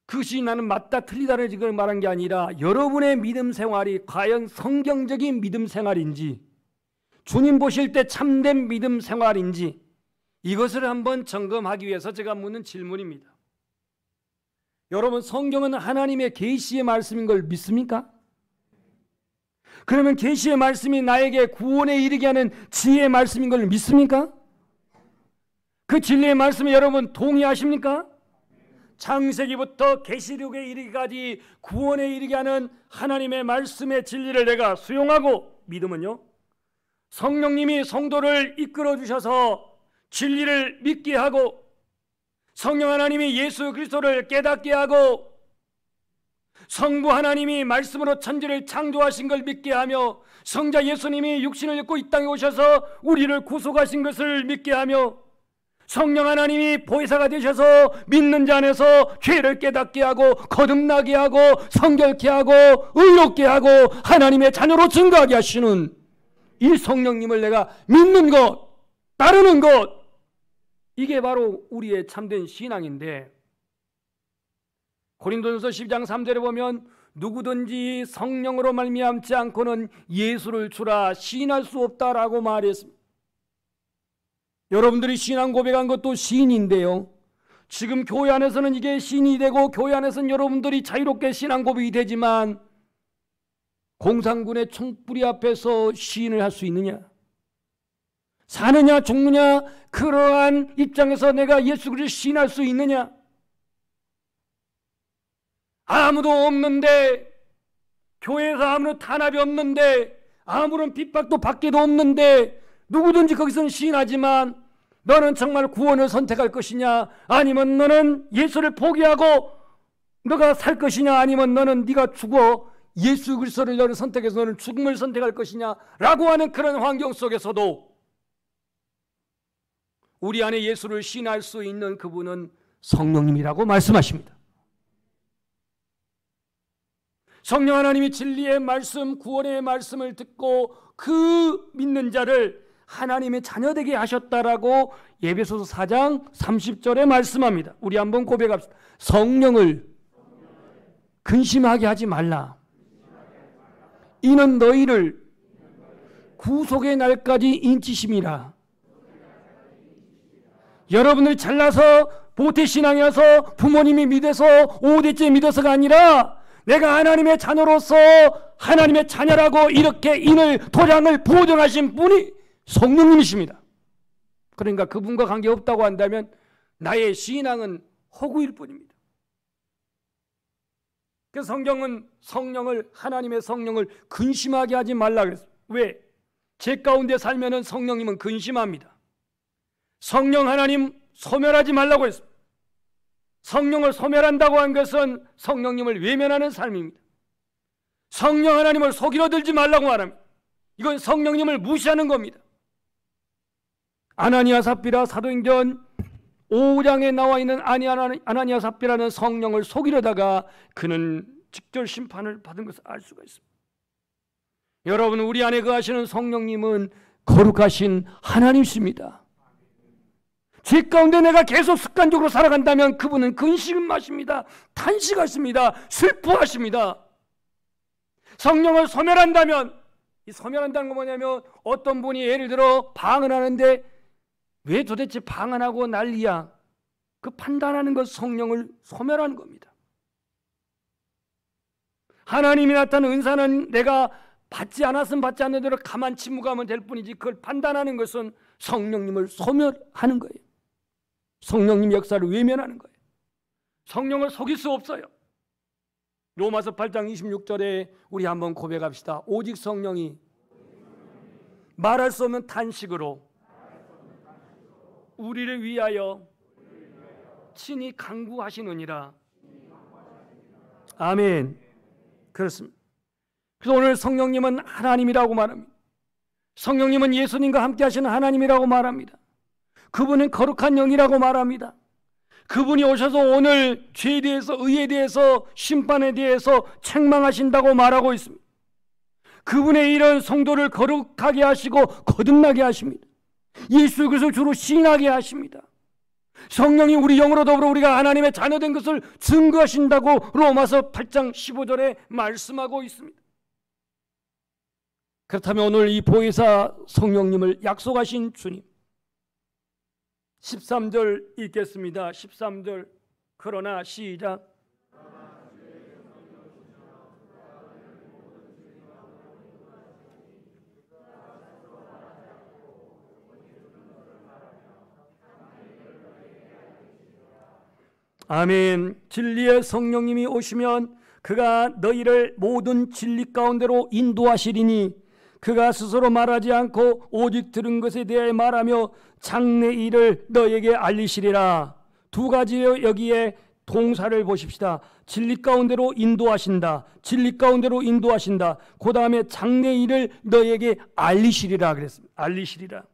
그것이 나는 맞다 틀리다를 지금 말한 게 아니라 여러분의 믿음 생활이 과연 성경적인 믿음 생활인지, 주님 보실 때 참된 믿음 생활인지, 이것을 한번 점검하기 위해서 제가 묻는 질문입니다. 여러분, 성경은 하나님의 계시의 말씀인 걸 믿습니까? 그러면 계시의 말씀이 나에게 구원에 이르게 하는 지혜의 말씀인 걸 믿습니까? 그 진리의 말씀에 여러분 동의하십니까? 창세기부터 계시록에 이르기까지 구원에 이르게 하는 하나님의 말씀의 진리를 내가 수용하고 믿으면요, 성령님이 성도를 이끌어 주셔서 진리를 믿게 하고 성령 하나님이 예수 그리스도를 깨닫게 하고 성부 하나님이 말씀으로 천지를 창조하신 걸 믿게 하며 성자 예수님이 육신을 입고 이 땅에 오셔서 우리를 구속하신 것을 믿게 하며 성령 하나님이 보혜사가 되셔서 믿는 자 안에서 죄를 깨닫게 하고 거듭나게 하고 성결케 하고 의롭게 하고 하나님의 자녀로 증거하게 하시는 이 성령님을 내가 믿는 것, 따르는 것, 이게 바로 우리의 참된 신앙인데, 고린도전서 12장 3절에 보면 누구든지 성령으로 말미암지 않고는 예수를 주라 시인할 수 없다라고 말했습니다. 여러분들이 신앙 고백한 것도 시인인데요, 지금 교회 안에서는 이게 시인이 되고 교회 안에서는 여러분들이 자유롭게 신앙 고백이 되지만 공산군의 총뿌리 앞에서 시인을 할 수 있느냐? 사느냐 죽느냐, 그러한 입장에서 내가 예수 그리스도를 시인할 수 있느냐? 아무도 없는데, 교회에서 아무런 탄압이 없는데, 아무런 핍박도 받기도 없는데 누구든지 거기서는 시인하지만 너는 정말 구원을 선택할 것이냐, 아니면 너는 예수를 포기하고 너가 살 것이냐, 아니면 너는 네가 죽어 예수 그리스도를 너를 선택해서 너는 죽음을 선택할 것이냐 라고 하는 그런 환경 속에서도 우리 안에 예수를 시인할 수 있는 그분은 성령님이라고 말씀하십니다. 성령 하나님이 진리의 말씀, 구원의 말씀을 듣고 그 믿는 자를 하나님의 자녀되게 하셨다라고 에베소서 4장 30절에 말씀합니다. 우리 한번 고백합시다. 성령을 근심하게 하지 말라. 이는 너희를 구속의 날까지 인치심이라. 여러분들이 잘나서 모태신앙이어서 부모님이 믿어서 5대째 믿어서가 아니라 내가 하나님의 자녀로서 하나님의 자녀라고 이렇게 인을 도장을 보증하신 분이 성령님이십니다. 그러니까 그분과 관계없다고 한다면 나의 신앙은 허구일 뿐입니다. 그래서 성경은 성령을, 하나님의 성령을 근심하게 하지 말라 그랬어요. 왜? 제 가운데 살면은 성령님은 근심합니다. 성령 하나님 소멸하지 말라고 했습니다. 성령을 소멸한다고 한 것은 성령님을 외면하는 삶입니다. 성령 하나님을 속이려 들지 말라고 말합니다. 이건 성령님을 무시하는 겁니다. 아나니아 삽비라 사도행전 5장에 나와 있는 아나니아 삽비라는 성령을 속이려다가 그는 직절 심판을 받은 것을 알 수가 있습니다. 여러분, 우리 안에 거하시는 성령님은 거룩하신 하나님이십니다. 제 가운데 내가 계속 습관적으로 살아간다면 그분은 근심하십니다. 탄식하십니다. 슬퍼하십니다. 성령을 소멸한다면, 이 소멸한다는 건 뭐냐면 어떤 분이 예를 들어 방언 하는데 왜 도대체 방언하고 난리야? 그 판단하는 것, 성령을 소멸하는 겁니다. 하나님이 나타난 은사는 내가 받지 않았으면 받지 않는 대로 가만 침묵하면 될 뿐이지 그걸 판단하는 것은 성령님을 소멸하는 거예요. 성령님 역사를 외면하는 거예요. 성령을 속일 수 없어요. 로마서 8장 26절에 우리 한번 고백합시다. 오직 성령이 말할 수 없는 탄식으로 우리를 위하여 친히 간구하시느니라. 아멘. 그렇습니다. 그래서 오늘 성령님은 하나님이라고 말합니다. 성령님은 예수님과 함께 하시는 하나님이라고 말합니다. 그분은 거룩한 영이라고 말합니다. 그분이 오셔서 오늘 죄에 대해서, 의에 대해서, 심판에 대해서 책망하신다고 말하고 있습니다. 그분의 일은 성도를 거룩하게 하시고 거듭나게 하십니다. 예수 그리스도를 주로 신하게 하십니다. 성령이 우리 영으로 더불어 우리가 하나님의 자녀된 것을 증거하신다고 로마서 8장 15절에 말씀하고 있습니다. 그렇다면 오늘 이 보혜사 성령님을 약속하신 주님, 13절 읽겠습니다. 13절. 그러나 시작. 아멘. 진리의 성령님이 오시면 그가 너희를 모든 진리 가운데로 인도하시리니 그가 스스로 말하지 않고 오직 들은 것에 대해 말하며 장래 일을 너에게 알리시리라. 두 가지요. 여기에 동사를 보십시다. 진리 가운데로 인도하신다. 진리 가운데로 인도하신다. 그 다음에 장래 일을 너에게 알리시리라 그랬습니다. 알리시리라.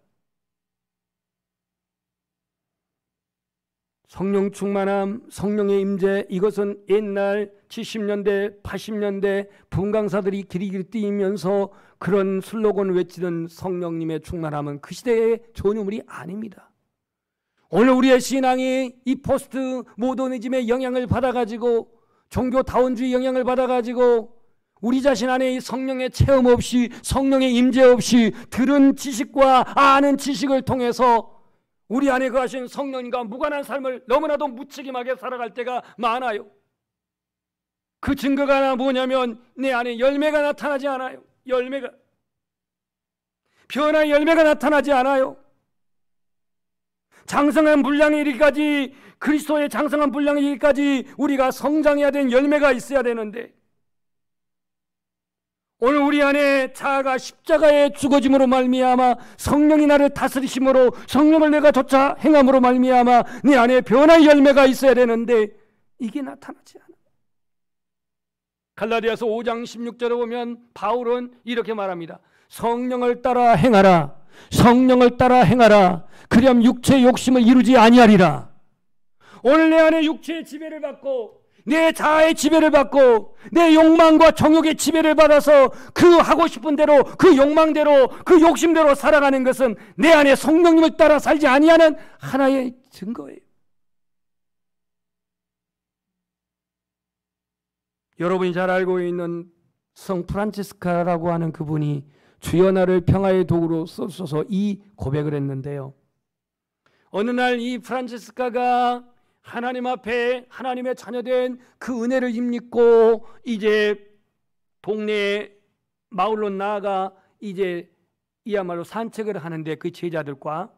성령 충만함, 성령의 임재, 이것은 옛날 70년대, 80년대 분강사들이 기리기리 뛰면서 그런 슬로건을 외치던 성령님의 충만함은 그 시대의 전유물이 아닙니다. 오늘 우리의 신앙이 이 포스트 모더니즘의 영향을 받아가지고 종교다원주의 영향을 받아가지고 우리 자신 안에 이 성령의 체험 없이, 성령의 임재 없이 들은 지식과 아는 지식을 통해서 우리 안에 거하신 성령님과 무관한 삶을 너무나도 무책임하게 살아갈 때가 많아요. 그 증거가 뭐냐면 내 안에 열매가 나타나지 않아요. 열매가, 변화의 열매가 나타나지 않아요. 장성한 분량에 이르기까지, 그리스도의 장성한 분량에 이르기까지 우리가 성장해야 되는 열매가 있어야 되는데, 오늘 우리 안에 자아가 십자가의 죽어짐으로 말미암아 성령이 나를 다스리심으로 성령을 내가 쫓아 행함으로 말미암아 내 안에 변화의 열매가 있어야 되는데 이게 나타나지 않아. 갈라디아서 5장 16절에 보면 바울은 이렇게 말합니다. 성령을 따라 행하라. 성령을 따라 행하라. 그리하면 육체의 욕심을 이루지 아니하리라. 오늘 내 안에 육체의 지배를 받고 내 자아의 지배를 받고 내 욕망과 정욕의 지배를 받아서 그 하고 싶은 대로, 그 욕망대로, 그 욕심대로 살아가는 것은 내 안에 성령님을 따라 살지 아니하는 하나의 증거예요. 여러분이 잘 알고 있는 성 프란치스카라고 하는 그분이 주여 나를 평화의 도구로 써주셔서 이 고백을 했는데요. 어느 날 이 프란체스카가 하나님 앞에 하나님의 자녀된 그 은혜를 힘입고 이제 동네 마을로 나아가 이제 이야말로 산책을 하는데 그 제자들과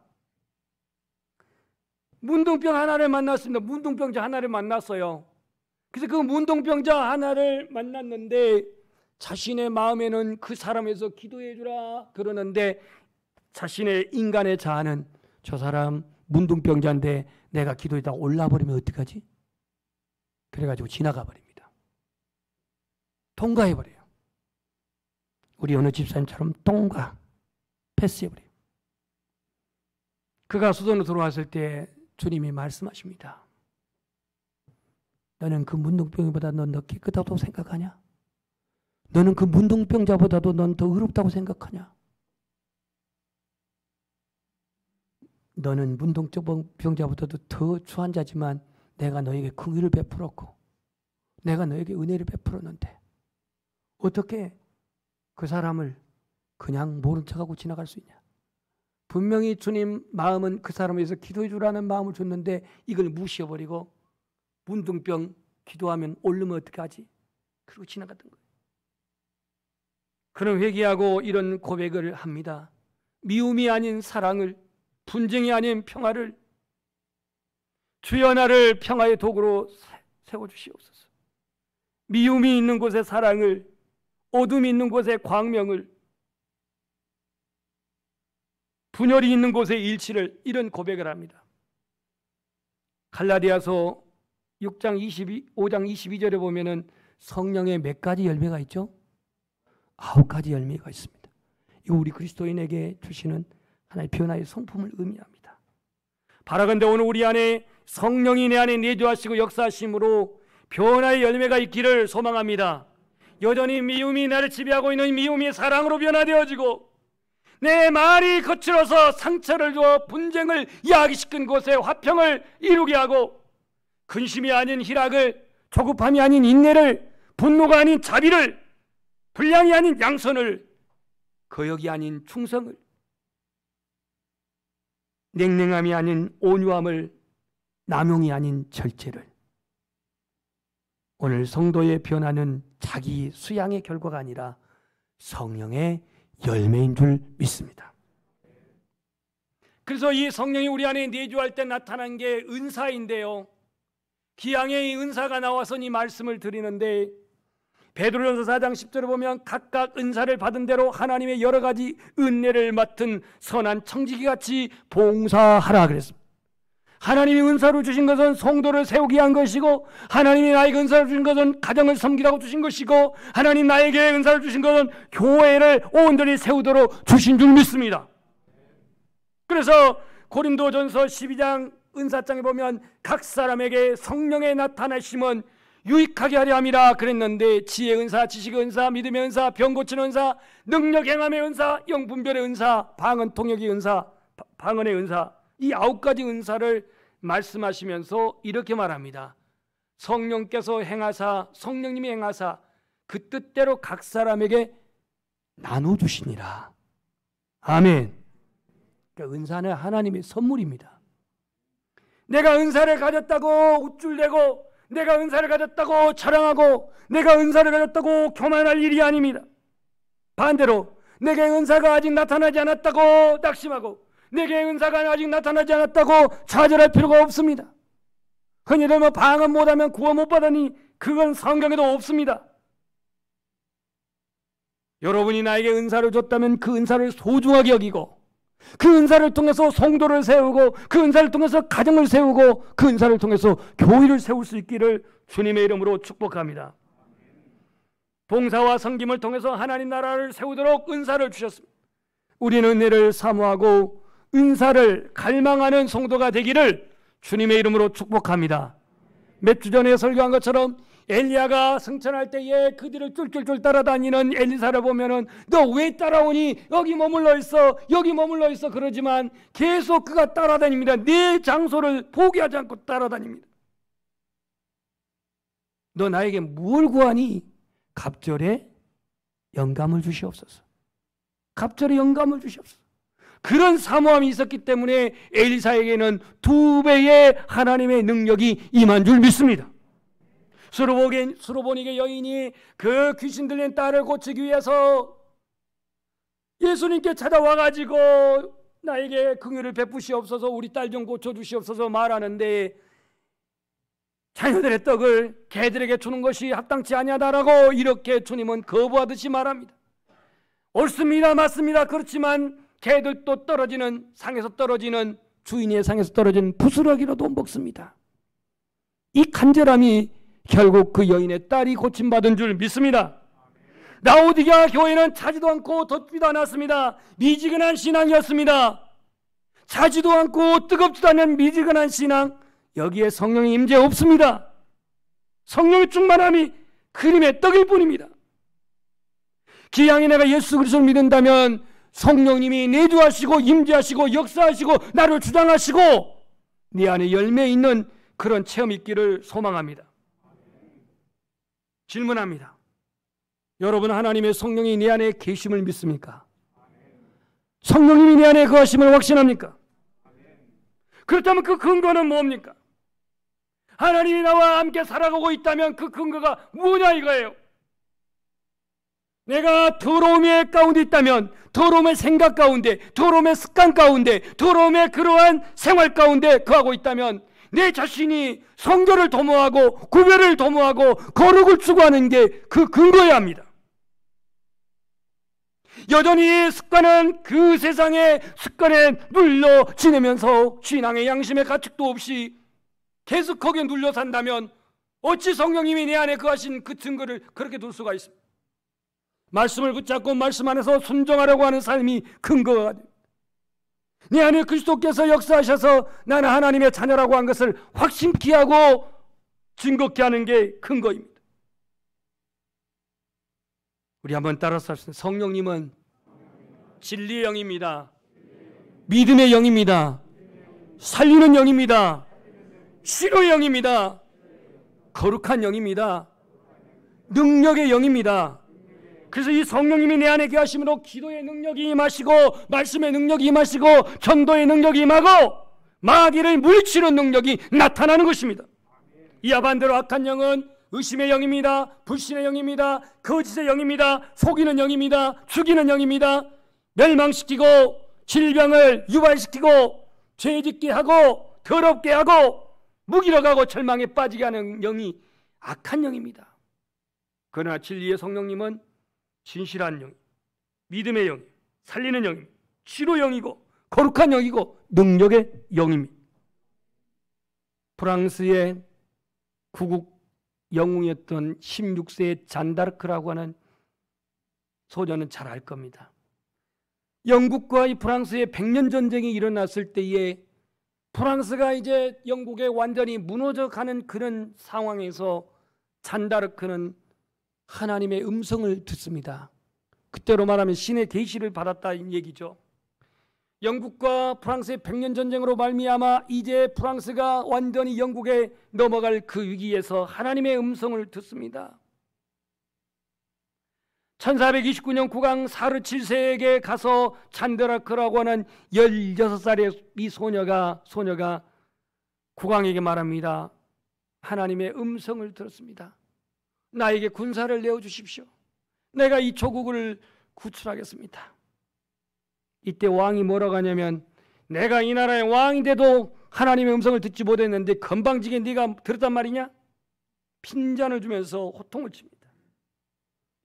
문둥병 하나를 만났습니다. 문둥병자 하나를 만났어요. 그래서 그 문둥병자 하나를 만났는데 자신의 마음에는 그 사람에서 기도해 주라 그러는데 자신의 인간의 자아는 저 사람 문둥병자인데 내가 기도에다 올라버리면 어떡하지? 그래가지고 지나가 버립니다. 통과해 버려요. 우리 어느 집사님처럼 통과, 패스해 버려요. 그가 수도로 들어왔을 때 주님이 말씀하십니다. 너는 그 문둥병보다 넌 더 깨끗하다고 생각하냐? 너는 그 문둥병자보다도 넌 더 의롭다고 생각하냐? 너는 문둥병자보다도 더 추한 자지만 내가 너에게 긍휼을 베풀었고 내가 너에게 은혜를 베풀었는데 어떻게 그 사람을 그냥 모른 척하고 지나갈 수 있냐? 분명히 주님 마음은 그 사람을 위해서 기도해 주라는 마음을 줬는데 이걸 무시해버리고 문둥병 기도하면 오르면 어떻게 하지? 그리고 지나갔던 거예요. 그는 회개하고 이런 고백을 합니다. 미움이 아닌 사랑을, 분쟁이 아닌 평화를, 주여 나를 평화의 도구로 세워주시옵소서. 미움이 있는 곳에 사랑을, 어둠이 있는 곳에 광명을, 분열이 있는 곳에 일치를, 이런 고백을 합니다. 갈라디아서 5장 22절에 보면은 성령의 몇 가지 열매가 있죠? 9가지 열매가 있습니다. 이거 우리 그리스도인에게 주시는 하나의 변화의 성품을 의미합니다. 바라건대 오늘 우리 안에 성령이 내 안에 내주하시고 역사하심으로 변화의 열매가 있기를 소망합니다. 여전히 미움이 나를 지배하고 있는 미움이 사랑으로 변화되어지고 내 말이 거칠어서 상처를 주어 분쟁을 야기시킨 곳에 화평을 이루게 하고 근심이 아닌 희락을, 조급함이 아닌 인내를, 분노가 아닌 자비를, 불량이 아닌 양선을, 거역이 아닌 충성을, 냉랭함이 아닌 온유함을, 남용이 아닌 절제를. 오늘 성도의 변화는 자기 수양의 결과가 아니라 성령의 열매인 줄 믿습니다. 그래서 이 성령이 우리 안에 내주할 때 나타난 게 은사인데요. 기왕에 이 은사가 나와서 이 말씀을 드리는데 베드로전서 4장 10절에 보면 각각 은사를 받은 대로 하나님의 여러 가지 은혜를 맡은 선한 청지기같이 봉사하라 그랬습니다. 하나님이 은사로 주신 것은 성도를 세우기 위한 것이고 하나님이 나에게 은사를 주신 것은 가정을 섬기라고 주신 것이고 하나님 나에게 은사를 주신 것은 교회를 온전히 세우도록 주신 줄 믿습니다. 그래서 고린도전서 12장 은사장에 보면 각 사람에게 성령의 나타나심은 유익하게 하려 함이라 그랬는데 지혜의 은사, 지식의 은사, 믿음의 은사, 병 고치는 은사, 능력 행함의 은사, 영분별의 은사, 방언 통역의 은사, 방언의 은사, 이 9가지 은사를 말씀하시면서 이렇게 말합니다. 성령께서 행하사, 성령님이 행하사 그 뜻대로 각 사람에게 나눠주시니라. 아멘. 그러니까 은사는 하나님의 선물입니다. 내가 은사를 가졌다고 우쭐대고 내가 은사를 가졌다고 자랑하고 내가 은사를 가졌다고 교만할 일이 아닙니다. 반대로 내게 은사가 아직 나타나지 않았다고 낙심하고 내게 은사가 아직 나타나지 않았다고 좌절할 필요가 없습니다. 흔히들 방언 못하면 구원 못 받으니 그건 성경에도 없습니다. 여러분이 나에게 은사를 줬다면 그 은사를 소중하게 여기고 그 은사를 통해서 성도를 세우고 그 은사를 통해서 가정을 세우고 그 은사를 통해서 교회를 세울 수 있기를 주님의 이름으로 축복합니다. 봉사와 섬김을 통해서 하나님 나라를 세우도록 은사를 주셨습니다. 우리는 은혜를 사모하고 은사를 갈망하는 성도가 되기를 주님의 이름으로 축복합니다. 몇 주 전에 설교한 것처럼 엘리야가 승천할 때에 그 뒤를 쫄쫄쫄 따라다니는 엘리사를 보면은 너 왜 따라오니? 여기 머물러 있어, 여기 머물러 있어 그러지만 계속 그가 따라다닙니다. 네 장소를 포기하지 않고 따라다닙니다. 너 나에게 뭘 구하니? 갑절에 영감을 주시옵소서. 갑절에 영감을 주시옵소서. 그런 사모함이 있었기 때문에 엘리사에게는 2배의 하나님의 능력이 임한 줄 믿습니다. 수로보니게 여인이 그 귀신 들린 딸을 고치기 위해서 예수님께 찾아와가지고 나에게 긍휼을 베푸시옵소서, 우리 딸 좀 고쳐주시옵소서 말하는데 자녀들의 떡을 개들에게 주는 것이 합당치 아니하다라고 이렇게 주님은 거부하듯이 말합니다. 옳습니다, 맞습니다. 그렇지만 개들도 떨어지는 상에서 떨어지는, 주인의 상에서 떨어지는 부스러기라도 먹습니다. 이 간절함이 결국 그 여인의 딸이 고침받은 줄 믿습니다. 라오디게아 교회는 차지도 않고 덥지도 않았습니다. 미지근한 신앙이었습니다. 차지도 않고 뜨겁지도 않은 미지근한 신앙, 여기에 성령의 임재 없습니다. 성령의 충만함이 그림의 떡일 뿐입니다. 기왕에 내가 예수 그리스도를 믿는다면 성령님이 내주하시고 임재하시고 역사하시고 나를 주장하시고 네 안에 열매 있는 그런 체험이 있기를 소망합니다. 질문합니다. 여러분, 하나님의 성령이 내 안에 계심을 믿습니까? 성령님이 내 안에 거하심을 확신합니까? 그렇다면 그 근거는 뭡니까? 하나님이 나와 함께 살아가고 있다면 그 근거가 뭐냐 이거예요. 내가 더러움의 가운데 있다면 더러움의 생각 가운데, 더러움의 습관 가운데, 더러움의 그러한 생활 가운데 거하고 있다면 내 자신이 성결을 도모하고 구별을 도모하고 거룩을 추구하는 게 그 근거여야 합니다. 여전히 습관은 그 세상의 습관에 눌려 지내면서 신앙의 양심의 가축도 없이 계속 거기에 눌려 산다면 어찌 성령님이 내 안에 거하신 그 증거를 그렇게 둘 수가 있습니까? 말씀을 붙잡고 말씀 안에서 순종하려고 하는 삶이 근거가 됩니다. 내 안에 그리스도께서 역사하셔서 나는 하나님의 자녀라고 한 것을 확신케 하고 증거케 하는 게 근거입니다. 우리 한번 따라서 합시다. 성령님은 진리의 영입니다. 믿음의 영입니다. 살리는 영입니다. 치료의 영입니다. 거룩한 영입니다. 능력의 영입니다. 그래서 이 성령님이 내 안에 계하심으로 기도의 능력이 임하시고 말씀의 능력이 임하시고 전도의 능력이 임하고 마귀를 물리치는 능력이 나타나는 것입니다. 이와 반대로 악한 영은 의심의 영입니다. 불신의 영입니다. 거짓의 영입니다. 속이는 영입니다. 죽이는 영입니다. 멸망시키고 질병을 유발시키고 죄짓게 하고 더럽게 하고 무기력하고 절망에 빠지게 하는 영이 악한 영입니다. 그러나 진리의 성령님은 진실한 영, 믿음의 영, 살리는 영, 치료 영이고 거룩한 영이고 능력의 영입니다. 프랑스의 구국 영웅이었던 16세의 잔다르크라고 하는 소녀는 잘 알 겁니다. 영국과 이 프랑스의 100년 전쟁이 일어났을 때에 프랑스가 이제 영국에 완전히 무너져가는 그런 상황에서 잔다르크는 하나님의 음성을 듣습니다. 그때로 말하면 신의 계시를 받았다는 얘기죠. 영국과 프랑스의 100년 전쟁으로 말미암아 이제 프랑스가 완전히 영국에 넘어갈 그 위기에서 하나님의 음성을 듣습니다. 1429년 국왕 사르 7세에게 가서 잔다르크라고 하는 16살의 이 소녀가 국왕에게 말합니다. 하나님의 음성을 들었습니다. 나에게 군사를 내어주십시오. 내가 이 조국을 구출하겠습니다. 이때 왕이 뭐라고 하냐면 내가 이 나라의 왕이 돼도 하나님의 음성을 듣지 못했는데 건방지게 네가 들었단 말이냐? 핀잔을 주면서 호통을 칩니다.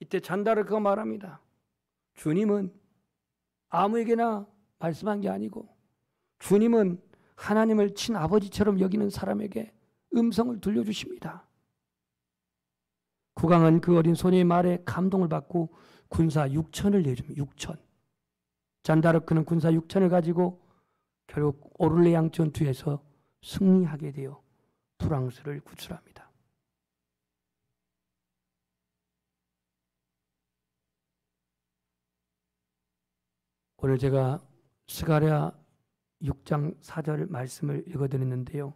이때 잔다르크가 말합니다. 주님은 아무에게나 말씀한 게 아니고 주님은 하나님을 친아버지처럼 여기는 사람에게 음성을 들려주십니다. 국왕은 그 어린 소녀의 말에 감동을 받고 군사 6천을 내줍니다. 6천. 잔다르크는 군사 6천을 가지고 결국 오를레앙 전투에서 승리하게 되어 프랑스를 구출합니다. 오늘 제가 스가랴 6장 4절 말씀을 읽어드렸는데요.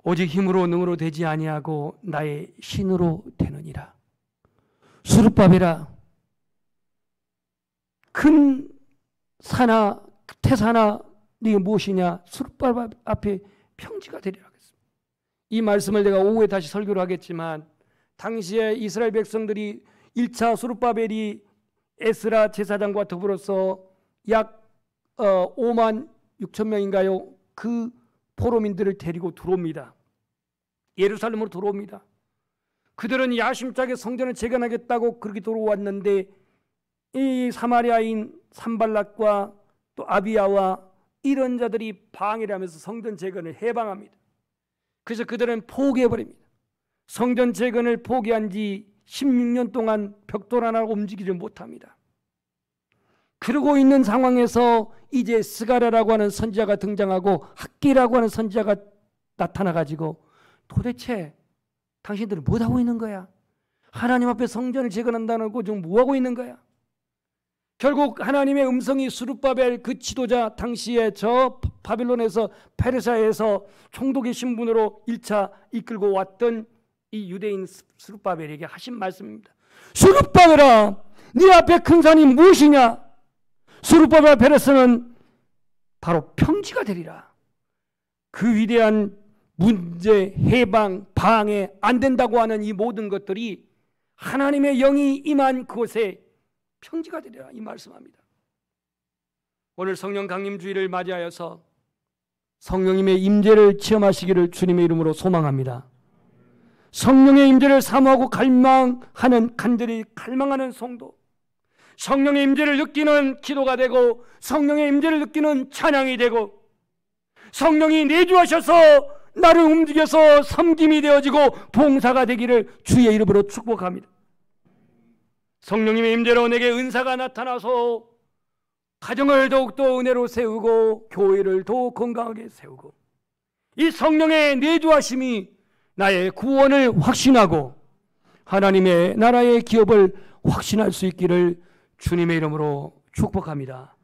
오직 힘으로 능으로 되지 아니하고 나의 신으로 되느니라. 수르바벨아, 큰 사나 태사나 네가 무엇이냐? 수르바벨 앞에 평지가 되리라 하겠습니다. 이 말씀을 내가 오후에 다시 설교를 하겠지만 당시에 이스라엘 백성들이 1차 수르바벨이 에스라 제사장과 더불어서 약 5만 6천 명인가요? 그 포로민들을 데리고 들어옵니다. 예루살렘으로 들어옵니다. 그들은 야심차게 성전을 재건하겠다고 그렇게 들어왔는데 이 사마리아인 산발락과 또 아비야와 이런 자들이 방해를 하면서 성전 재건을 해방합니다. 그래서 그들은 포기해버립니다. 성전 재건을 포기한 지 16년 동안 벽돌 하나로 움직이지 못합니다. 그러고 있는 상황에서 이제 스가랴라고 하는 선지자가 등장하고 학기라고 하는 선지자가 나타나가지고 도대체 당신들은 뭐하고 있는 거야? 하나님 앞에 성전을 재건한다는 거 지금 뭐하고 있는 거야? 결국 하나님의 음성이 수르바벨 그 지도자 당시에 저 바빌론에서 페르시아에서 총독의 신분으로 1차 이끌고 왔던 이 유대인 수르바벨에게 하신 말씀입니다. 수르바벨아, 네 앞에 큰 산이 무엇이냐? 수르바벨 페레스는 바로 평지가 되리라. 그 위대한 문제, 해방, 방해 안 된다고 하는 이 모든 것들이 하나님의 영이 임한 그곳에 평지가 되리라 이 말씀합니다. 오늘 성령 강림 주일을 맞이하여서 성령님의 임재를 체험하시기를 주님의 이름으로 소망합니다. 성령의 임재를 사모하고 간절히 갈망하는 성도, 성령의 임재를 느끼는 기도가 되고 성령의 임재를 느끼는 찬양이 되고 성령이 내주하셔서 나를 움직여서 섬김이 되어지고 봉사가 되기를 주의 이름으로 축복합니다. 성령님의 임재로 내게 은사가 나타나서 가정을 더욱더 은혜로 세우고 교회를 더욱 건강하게 세우고 이 성령의 내주하심이 나의 구원을 확신하고 하나님의 나라의 기업을 확신할 수 있기를 주님의 이름으로 축복합니다.